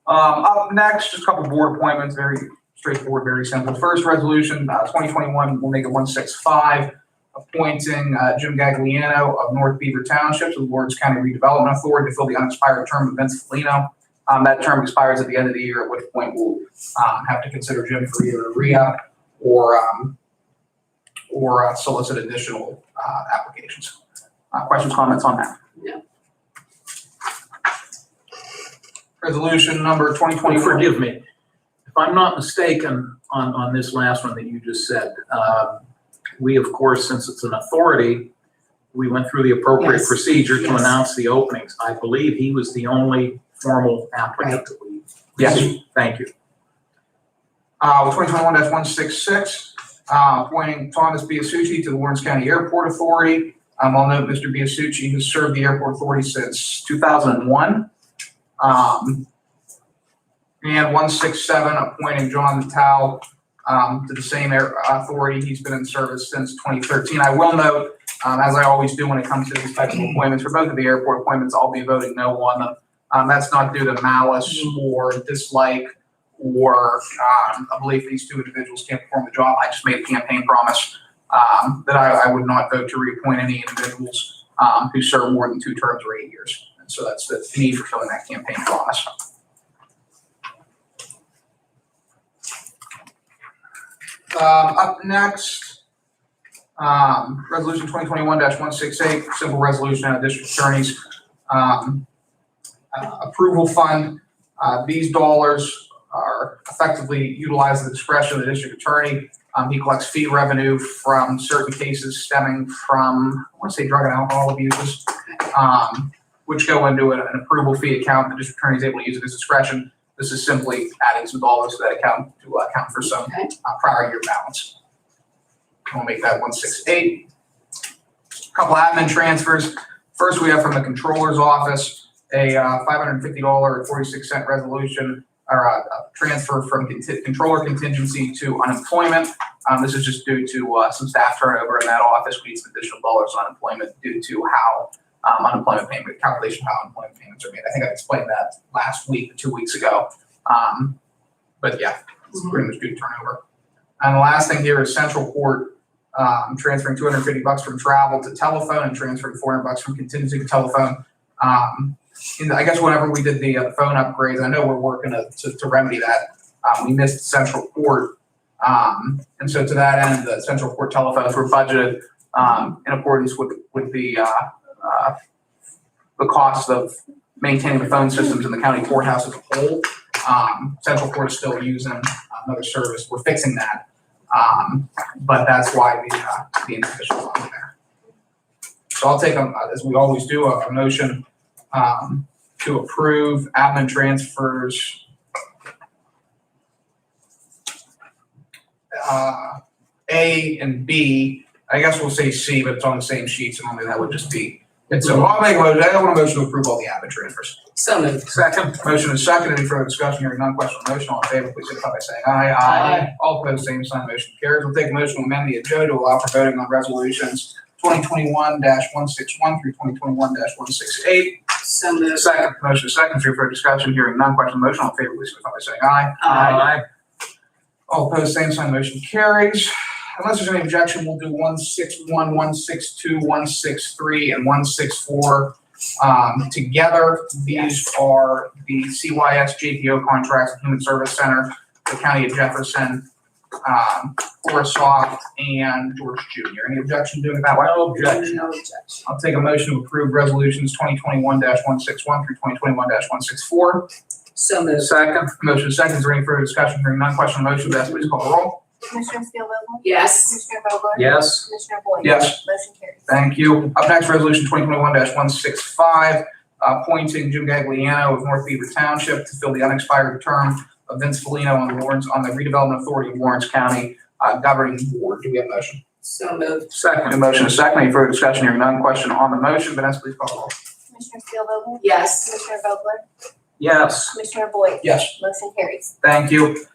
Up next, just a couple board appointments, very straightforward, very simple. First resolution, 2021, we'll make it 165, appointing Jim Gagliano of North Beaver Township to the Lawrence County Redevelopment Authority to fill the unexpired term of Vince Felino. That term expires at the end of the year, at which point we'll have to consider Jim for either a re-up or solicit additional applications. Questions, comments on that? No. Resolution number 2021. Forgive me. If I'm not mistaken on this last one that you just said, we, of course, since it's an authority, we went through the appropriate Yes. procedure to Yes. announce the openings. I believe he was the only formal applicant that we. Yes. Thank you. 2021-166, appointing Thomas Biasucci to the Lawrence County Airport Authority. I'll note Mr. Biasucci has served the airport authority since 2001. And 167, appointing John Natal to the same authority. He's been in service since 2013. I will note, as I always do when it comes to these types of appointments, for both of the airport appointments, I'll be voting no on them. That's not due to malice or dislike or a belief these two individuals can't perform the job. I just made a campaign promise that I would not vote to reappoint any individuals who serve more than 2 terms or 8 years. And so that's me fulfilling that campaign promise. Up next, resolution 2021-168, simple resolution on district attorney's approval fund. These dollars are effectively utilized at the discretion of the district attorney. He collects fee revenue from certain cases stemming from, I want to say, drug and alcohol abuses, which go into an approval fee account. The district attorney is able to use at his discretion. This is simply adding some dollars to that account to account for some prior year balance. We'll make that 168. A couple admin transfers. First, we have from the controller's office a $550.46 resolution or a transfer from controller contingency to unemployment. This is just due to some staff turnover in that office. We need some additional dollars on unemployment due to how unemployment payment calculation, how unemployment payments are made. I think I explained that last week, 2 weeks ago. But yeah, it's pretty much due to turnover. And the last thing here is Central Court transferring $250 from travel to telephone and transferring $400 from contingency to telephone. I guess whenever we did the phone upgrades, I know we're working to remedy that. We missed Central Court. And so to that end, the Central Court telephones were budgeted in accordance with the cost of maintaining the phone systems in the county courthouse as a whole. Central Court is still using another service. We're fixing that. But that's why the inefficiency is on there. So I'll take, as we always do, a motion to approve admin transfers A and B. I guess we'll say C, but it's on the same sheet, so normally that would just be. And so I'll make a motion. I want a motion to approve all the admin transfers. So moved. Second. Motion is second. Any further discussion? Hearing none, question on the motion. All in favor, please signify by saying aye. Aye. All opposed, same sign. Motion carries. We'll take a motion to amend the agenda to allow for voting on resolutions 2021-161 through 2021-168. So moved. Second. Motion is second. Any further discussion? Hearing none, question on the motion. All in favor, please signify by saying aye. Aye. All opposed, same sign. Motion carries. Unless there's any objection, we'll do 161, 162, 163, and 164 together. These are the CYS JPO contracts, Human Service Center, the County of Jefferson, Coreosoft, and George Jr. Any objection doing it that way? No objection. No objection. I'll take a motion to approve resolutions 2021-161 through 2021-164. So moved. Second. Motion is second. Is there any further discussion? Hearing none, question on the motion, Vanessa, please call the roll. Commissioner Steelvogel? Yes. Commissioner Vogler? Yes. Commissioner Boyd? Yes. Motion carries. Thank you. Up next, resolution 2021-165, appointing Jim Gagliano of North Beaver Township to fill the unexpired term of Vince Foligno on the Redevelopment Authority of Lawrence County Governing Board. Do we have a motion? So moved. Second. A motion is second. Any further discussion? Hearing none. Question on the motion. Vanessa, please call the roll. Commissioner Steelvogel? Yes. Commissioner Vogler? Yes. Commissioner Boyd? Yes. Motion carries. Thank you.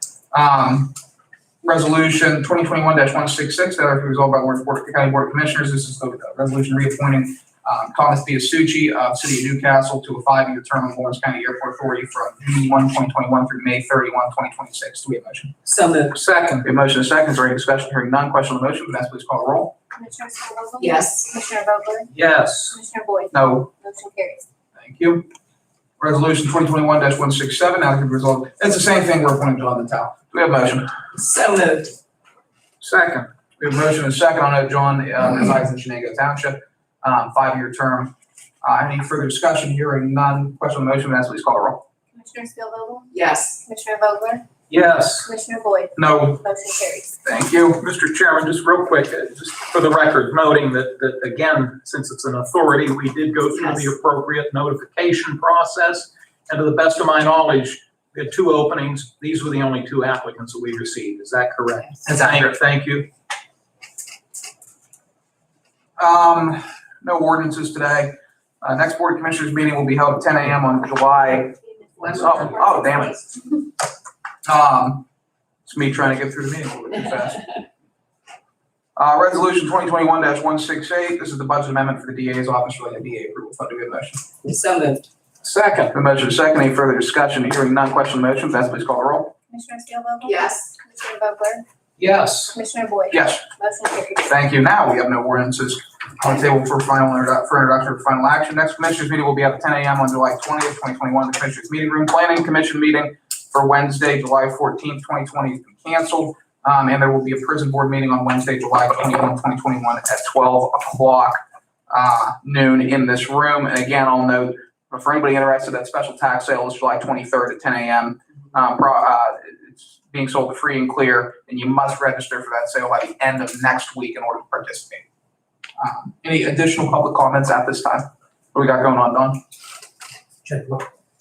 Resolution 2021-166, that is resolved by the Lawrence County Board of Commissioners. This is the resolution reappointing Thomas Biasucci of City of Newcastle to a 5-year term on Lawrence County Airport Authority from June 1, 2021 through May 31, 2026. Do we have a motion? So moved. Second. We have a motion and a second. Is there any discussion? Hearing none. Question on the motion. Vanessa, please call the roll. Commissioner Steelvogel? Yes. Commissioner Vogler? Yes. Commissioner Boyd? No. Motion carries. Thank you. Resolution 2021-167, now the result. It's the same thing. We're appointing John Natal. Do we have a motion? So moved. Second. We have a motion and a second. I know John resides in Shenango Township, 5-year term. Any further discussion? Hearing none. Question on the motion, Vanessa, please call the roll. Commissioner Steelvogel? Yes. Commissioner Vogler? Yes. Commissioner Boyd? No. Motion carries. Thank you. Mr. Chairman, just real quick, just for the record, noting that again, since it's an authority, we did go through the appropriate notification process. And to the best of my knowledge, we had 2 openings. These were the only 2 applicants that we received. Is that correct? That's accurate. Thank you. No ordinances today. Next Board of Commissioners meeting will be held at 10 a.m. on July. Oh, damn it. It's me trying to get through the meeting a little bit too fast. Resolution 2021-168, this is the budget amendment for the DA's office relating to DA approval fund. Do we have a motion? So moved. Second. The motion is second. Any further discussion? Hearing none. Question on the motion. Vanessa, please call the roll. Commissioner Steelvogel? Yes. Commissioner Vogler? Yes. Commissioner Boyd? Yes. Motion carries. Thank you. Now we have no ordinances on the table for introduction for final action. Next Commissioners meeting will be at 10 a.m. on July 20th, 2021. The Commissioners meeting room. Planning Commission meeting for Wednesday, July 14th, 2020 has been canceled. And there will be a prison board meeting on Wednesday, July 21, 2021 at 12 o'clock noon in this room. And again, I'll note for anybody interested, that special tax sale is July 23rd at 10 a.m. It's being sold free and clear, and you must register for that sale by the end of next week in order to participate. Any additional public comments at this time? What we got going on, Don? Check.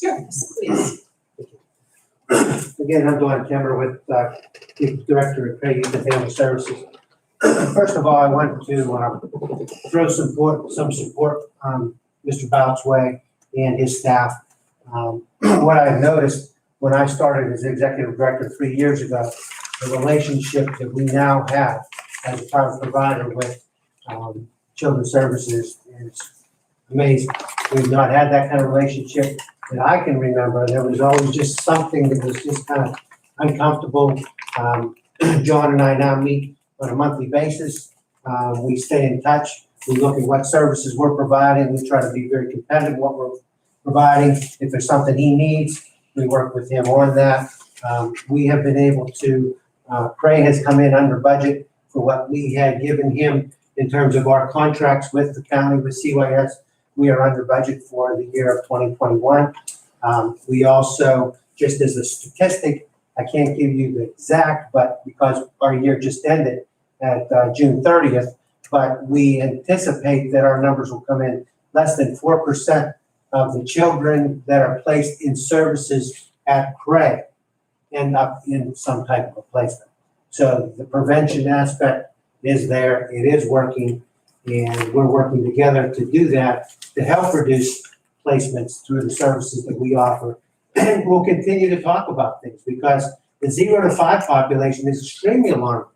Yes, please. Again, I'm Don Kemmer with the Director of Youth and Family Services. First of all, I want to throw some support Mr. Bout's way and his staff. What I've noticed when I started as Executive Director 3 years ago, the relationship that we now have as a private provider with Children's Services is amazing. We've not had that kind of relationship that I can remember. There was always just something that was just kind of uncomfortable. John and I now meet on a monthly basis. We stay in touch. We look at what services we're providing. We try to be very competitive in what we're providing. If there's something he needs, we work with him on that. We have been able to, Craig has come in under budget for what we had given him in terms of our contracts with the county, with CYS. We are under budget for the year of 2021. We also, just as a statistic, I can't give you the exact, but because our year just ended at June 30th, but we anticipate that our numbers will come in less than 4% of the children that are placed in services at Craig end up in some type of a placement. So the prevention aspect is there, it is working, and we're working together to do that, to help reduce placements through the services that we offer. And we'll continue to talk about things because the 0 to 5 population is extremely alarming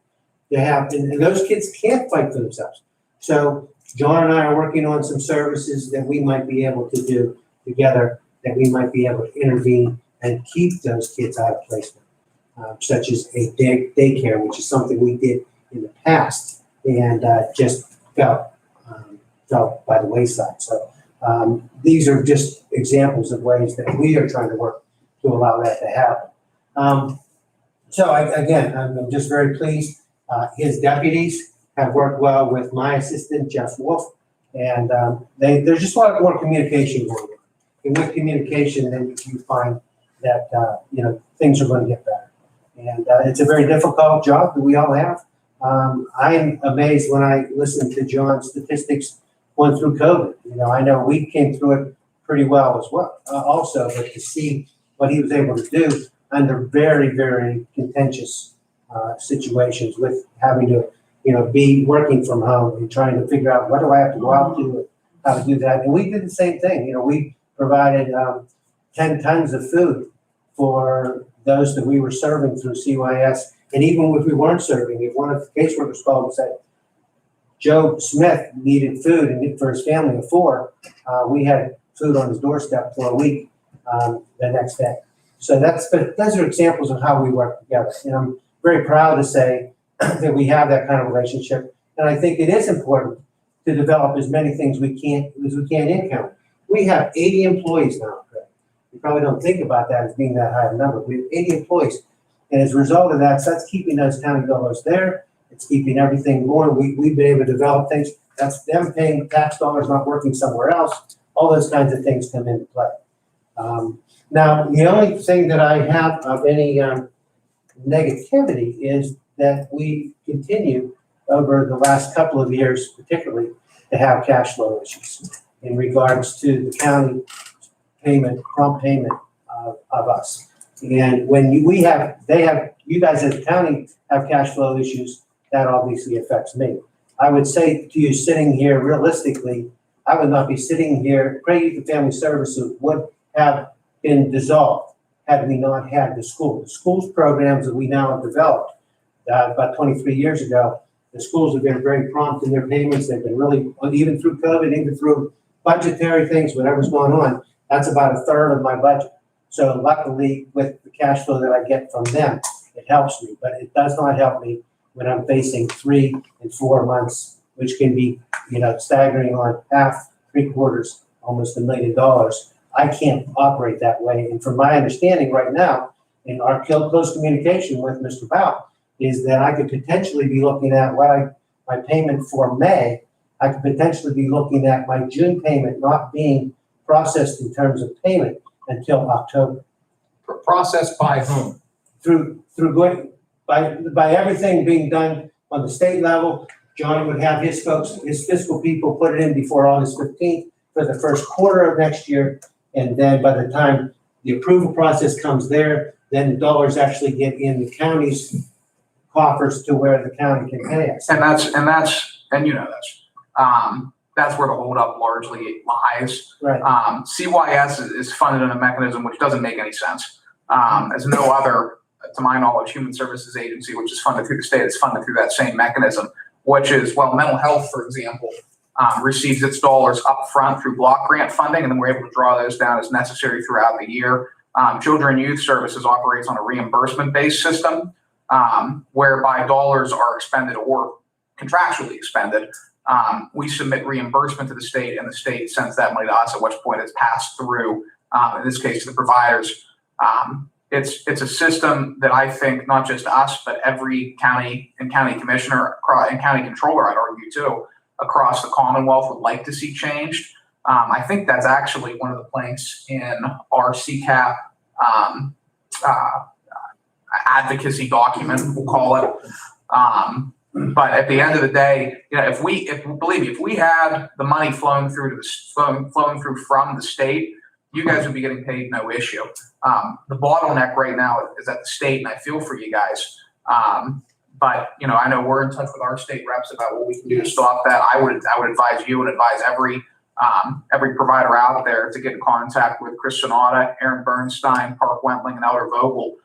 to have, and those kids can't fight for themselves. So John and I are working on some services that we might be able to do together, that we might be able to intervene and keep those kids out of placement, such as a daycare, which is something we did in the past and just fell by the wayside. So these are just examples of ways that we are trying to work to allow that to happen. I'm just very pleased. His deputies have worked well with my assistant, Jeff Wolf, and there's just a lot more communication going on. And with communication, then you find that things are going to get better. And it's a very difficult job that we all have. I'm amazed when I listen to John's statistics going through COVID. I know we came through it pretty well as well, also, but to see what he was able to do, under very, very contentious situations with having to, be working from home and trying to figure out what do I have to go out to, and how to do that. And we did the same thing. We provided 10 tons of food for those that we were serving through CYS. And even if we weren't serving, if one of the caseworkers called and said, Joe Smith needed food and for his family of 4, we had food on his doorstep for a week the next day. So but those are examples of how we work together. And I'm very proud to say that we have that kind of relationship. And I think it is important to develop as many things as we can in-county. We have 80 employees now, Craig. You probably don't think about that as being that high a number. We have 80 employees. And as a result of that, so that's keeping those county dollars there. It's keeping everything going. We've been able to develop things. That's them paying tax dollars, not working somewhere else. All those kinds of things come into play. Now, the only thing that I have of any negativity is that we continue over the last couple of years, particularly, to have cash flow issues in regards to the county prompt payment of us. And when you guys as a county have cash flow issues, that obviously affects me. I would say to you, sitting here realistically, I would not be sitting here. Craig Youth and Family Services would have been dissolved had we not had the school. The schools programs that we now have developed about 23 years ago, the schools have been very prompt in their payments. They've been really, even through COVID, even through budgetary things, whatever's going on, that's about 1/3 of my budget. So luckily, with the cash flow that I get from them, it helps me, but it does not help me when I'm facing 3 and 4 months, which can be, staggering on half, 3/4, almost $1 million. I can't operate that way. And from my understanding right now, in our close communication with Mr. Bout, is that I could potentially be looking at my payment for May. I could potentially be looking at my June payment not being processed in terms of payment until October. Processed by whom? Through going by everything being done on the state level. Johnny would have his fiscal people put it in before August 15th for the first quarter of next year. And then by the time the approval process comes there, then the dollars actually get in the county's coffers to where the county can pay us. And you know this. That's where the holdup largely lies. Right. CYS is funded in a mechanism which doesn't make any sense. As no other, to my knowledge, human services agency, which is funded through the state, is funded through that same mechanism, which is, mental health, for example, receives its dollars up front through block grant funding, and then we're able to draw those down as necessary throughout the year. Children and Youth Services operates on a reimbursement-based system, whereby dollars are expended or contractually expended. We submit reimbursement to the state, and the state sends that money to us, at which point it's passed through, in this case, to the providers. It's a system that I think not just us, but every county and county commissioner and county controller, I'd argue too, across the Commonwealth would like to see changed. I think that's actually one of the planks in our CCAP advocacy document, we'll call it. But at the end of the day, if we had the money flowing through from the state, you guys would be getting paid no issue. The bottleneck right now is at the state, and I feel for you guys. But I know we're in touch with our state reps about what we can do to stop that. I would advise you and advise every provider out there to get in contact with Chris Sonata, Aaron Bernstein, Park Wentling, and Elder Vogel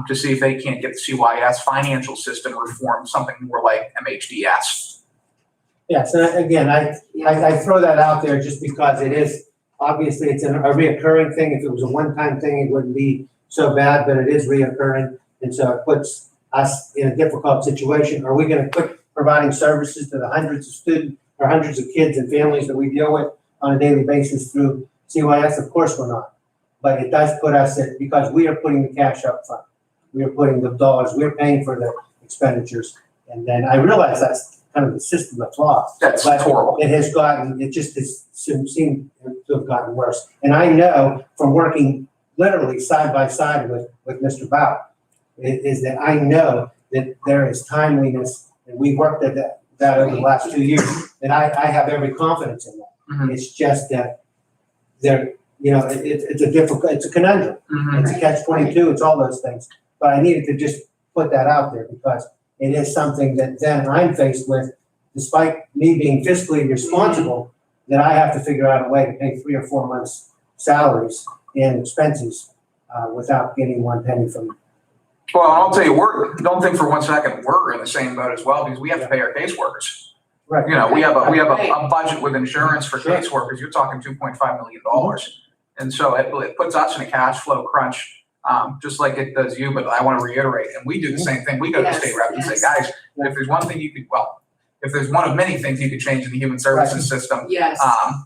to see if they can't get the CYS financial system reformed, something more like MHDS. Yes, and again, I throw that out there just because it is, obviously it's a reoccurring thing. If it was a one-time thing, it wouldn't be so bad, but it is reoccurring. And so it puts us in a difficult situation. Are we going to quit providing services to the hundreds of students or hundreds of kids and families that we deal with on a daily basis through CYS? Of course we're not. But it does put us at, because we are putting the cash up front. We are putting the dollars, we're paying for the expenditures. And then I realize that's kind of the system that's lost. That's horrible. It just has seemed to have gotten worse. And I know from working literally side by side with Mr. Bout, is that I know that there is timeliness, and we've worked at that over the last 2 years, and I have every confidence in that. Mm-hmm. It's just that it's a difficult, it's a conundrum. Mhm. It's a catch-22, it's all those things. But I needed to just put that out there because it is something that then I'm faced with, despite me being fiscally responsible, that I have to figure out a way to pay 3 or 4 months' salaries and expenses without getting one penny from them. Well, I'll tell you, don't think for 1 second, we're in the same boat as well, because we have to pay our caseworkers. Right. You know, we have a Right. budget with insurance for Sure. caseworkers, you're talking $2.5 million. And so it puts us in a cash flow crunch, just like it does you, but I want to reiterate, and we do the same thing, we go to the state rep and say, guys, if there's one thing you could, if there's one of many things you could change in the human services system, Yes.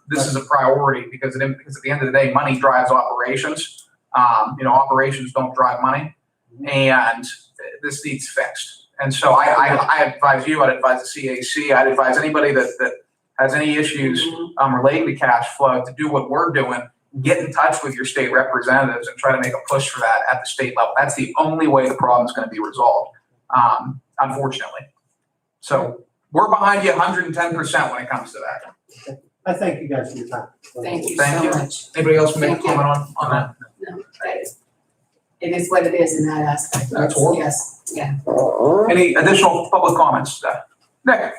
this is a priority, because at the end of the day, money drives operations. Operations don't drive money, and this needs fixed. And so I advise you, I'd advise the CAC, I'd advise anybody that has any issues relating to cash flow to do what we're doing. Get in touch with your state representatives and try to make a push for that at the state level. That's the only way the problem's going to be resolved, unfortunately. So we're behind you 110% when it comes to that. I thank you guys for your time. Thank you Thank so you. much. Anybody else make a Thank you. comment on that? No, it is what it is in that aspect. That's horrible. Yes, yeah. Any additional public comments? Nick?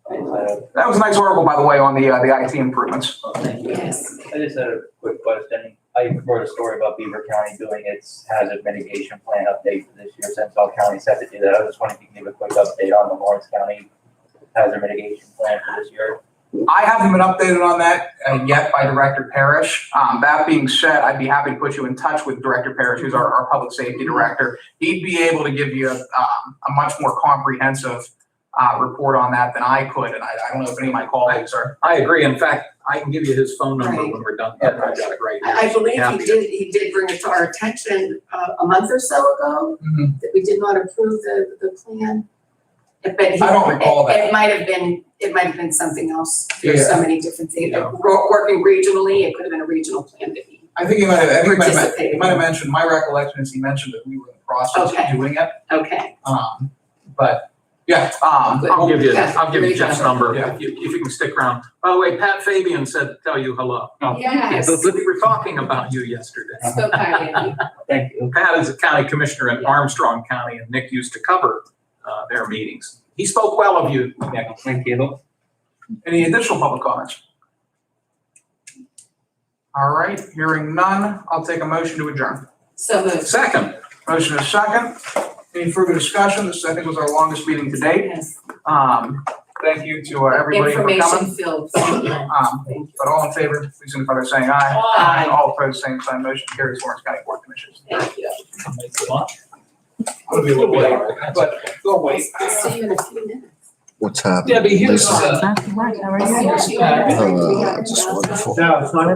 That was a nice article, by the way, on the IT improvements. Thank you. Yes. I just had a quick question. I wrote a story about Beaver County doing its hazard mitigation plan update for this year, since all counties have to do that. I was just wondering if you can give a quick update on the Lawrence County hazard mitigation plan for this year. I haven't been updated on that yet by Director Parrish. That being said, I'd be happy to put you in touch with Director Parrish, who's our public safety director. He'd be able to give you a much more comprehensive report on that than I could, and I don't know if any of my colleagues are. I agree. In fact, I can give you his phone number Right. when we're done. I've got it right here. I believe Happy to- he did bring it to our attention a month or so ago, that we did not approve the plan. But I don't recall that. It might have been something else. There's Yeah. so many different things. Yeah. Working regionally, it could have been a regional plan that he, I think he might have Participating. mentioned, my recollection is he mentioned that we were in the process Okay. of doing it. okay. But yeah, I'll give you There you Jeff's go. number Yeah. if you can stick around. By the way, Pat Fabian said to tell you hello. Yes. We were talking about you yesterday. So kind of you. Thank you. Pat is a county commissioner in Armstrong County, and Nick used to cover their meetings. He spoke well of you, Nick. Thank you. any additional public comments? All right, hearing none, I'll take a motion to adjourn. So moved. Second. Motion is second. Any further discussion? This, I think, was our longest meeting to date. Yes. Thank you to everybody for coming. Information filled. Thank you. Thank you. But all in favor, please signify by saying aye. Aye. All opposed, same sign. Motion carries. Lawrence County Board of Commissioners. Thank you. It'll be a little late, but go wait. I'll see you in a few minutes. What's happening? Debbie, here's, Lisa. I'll see you. Just wonderful. No, it's not.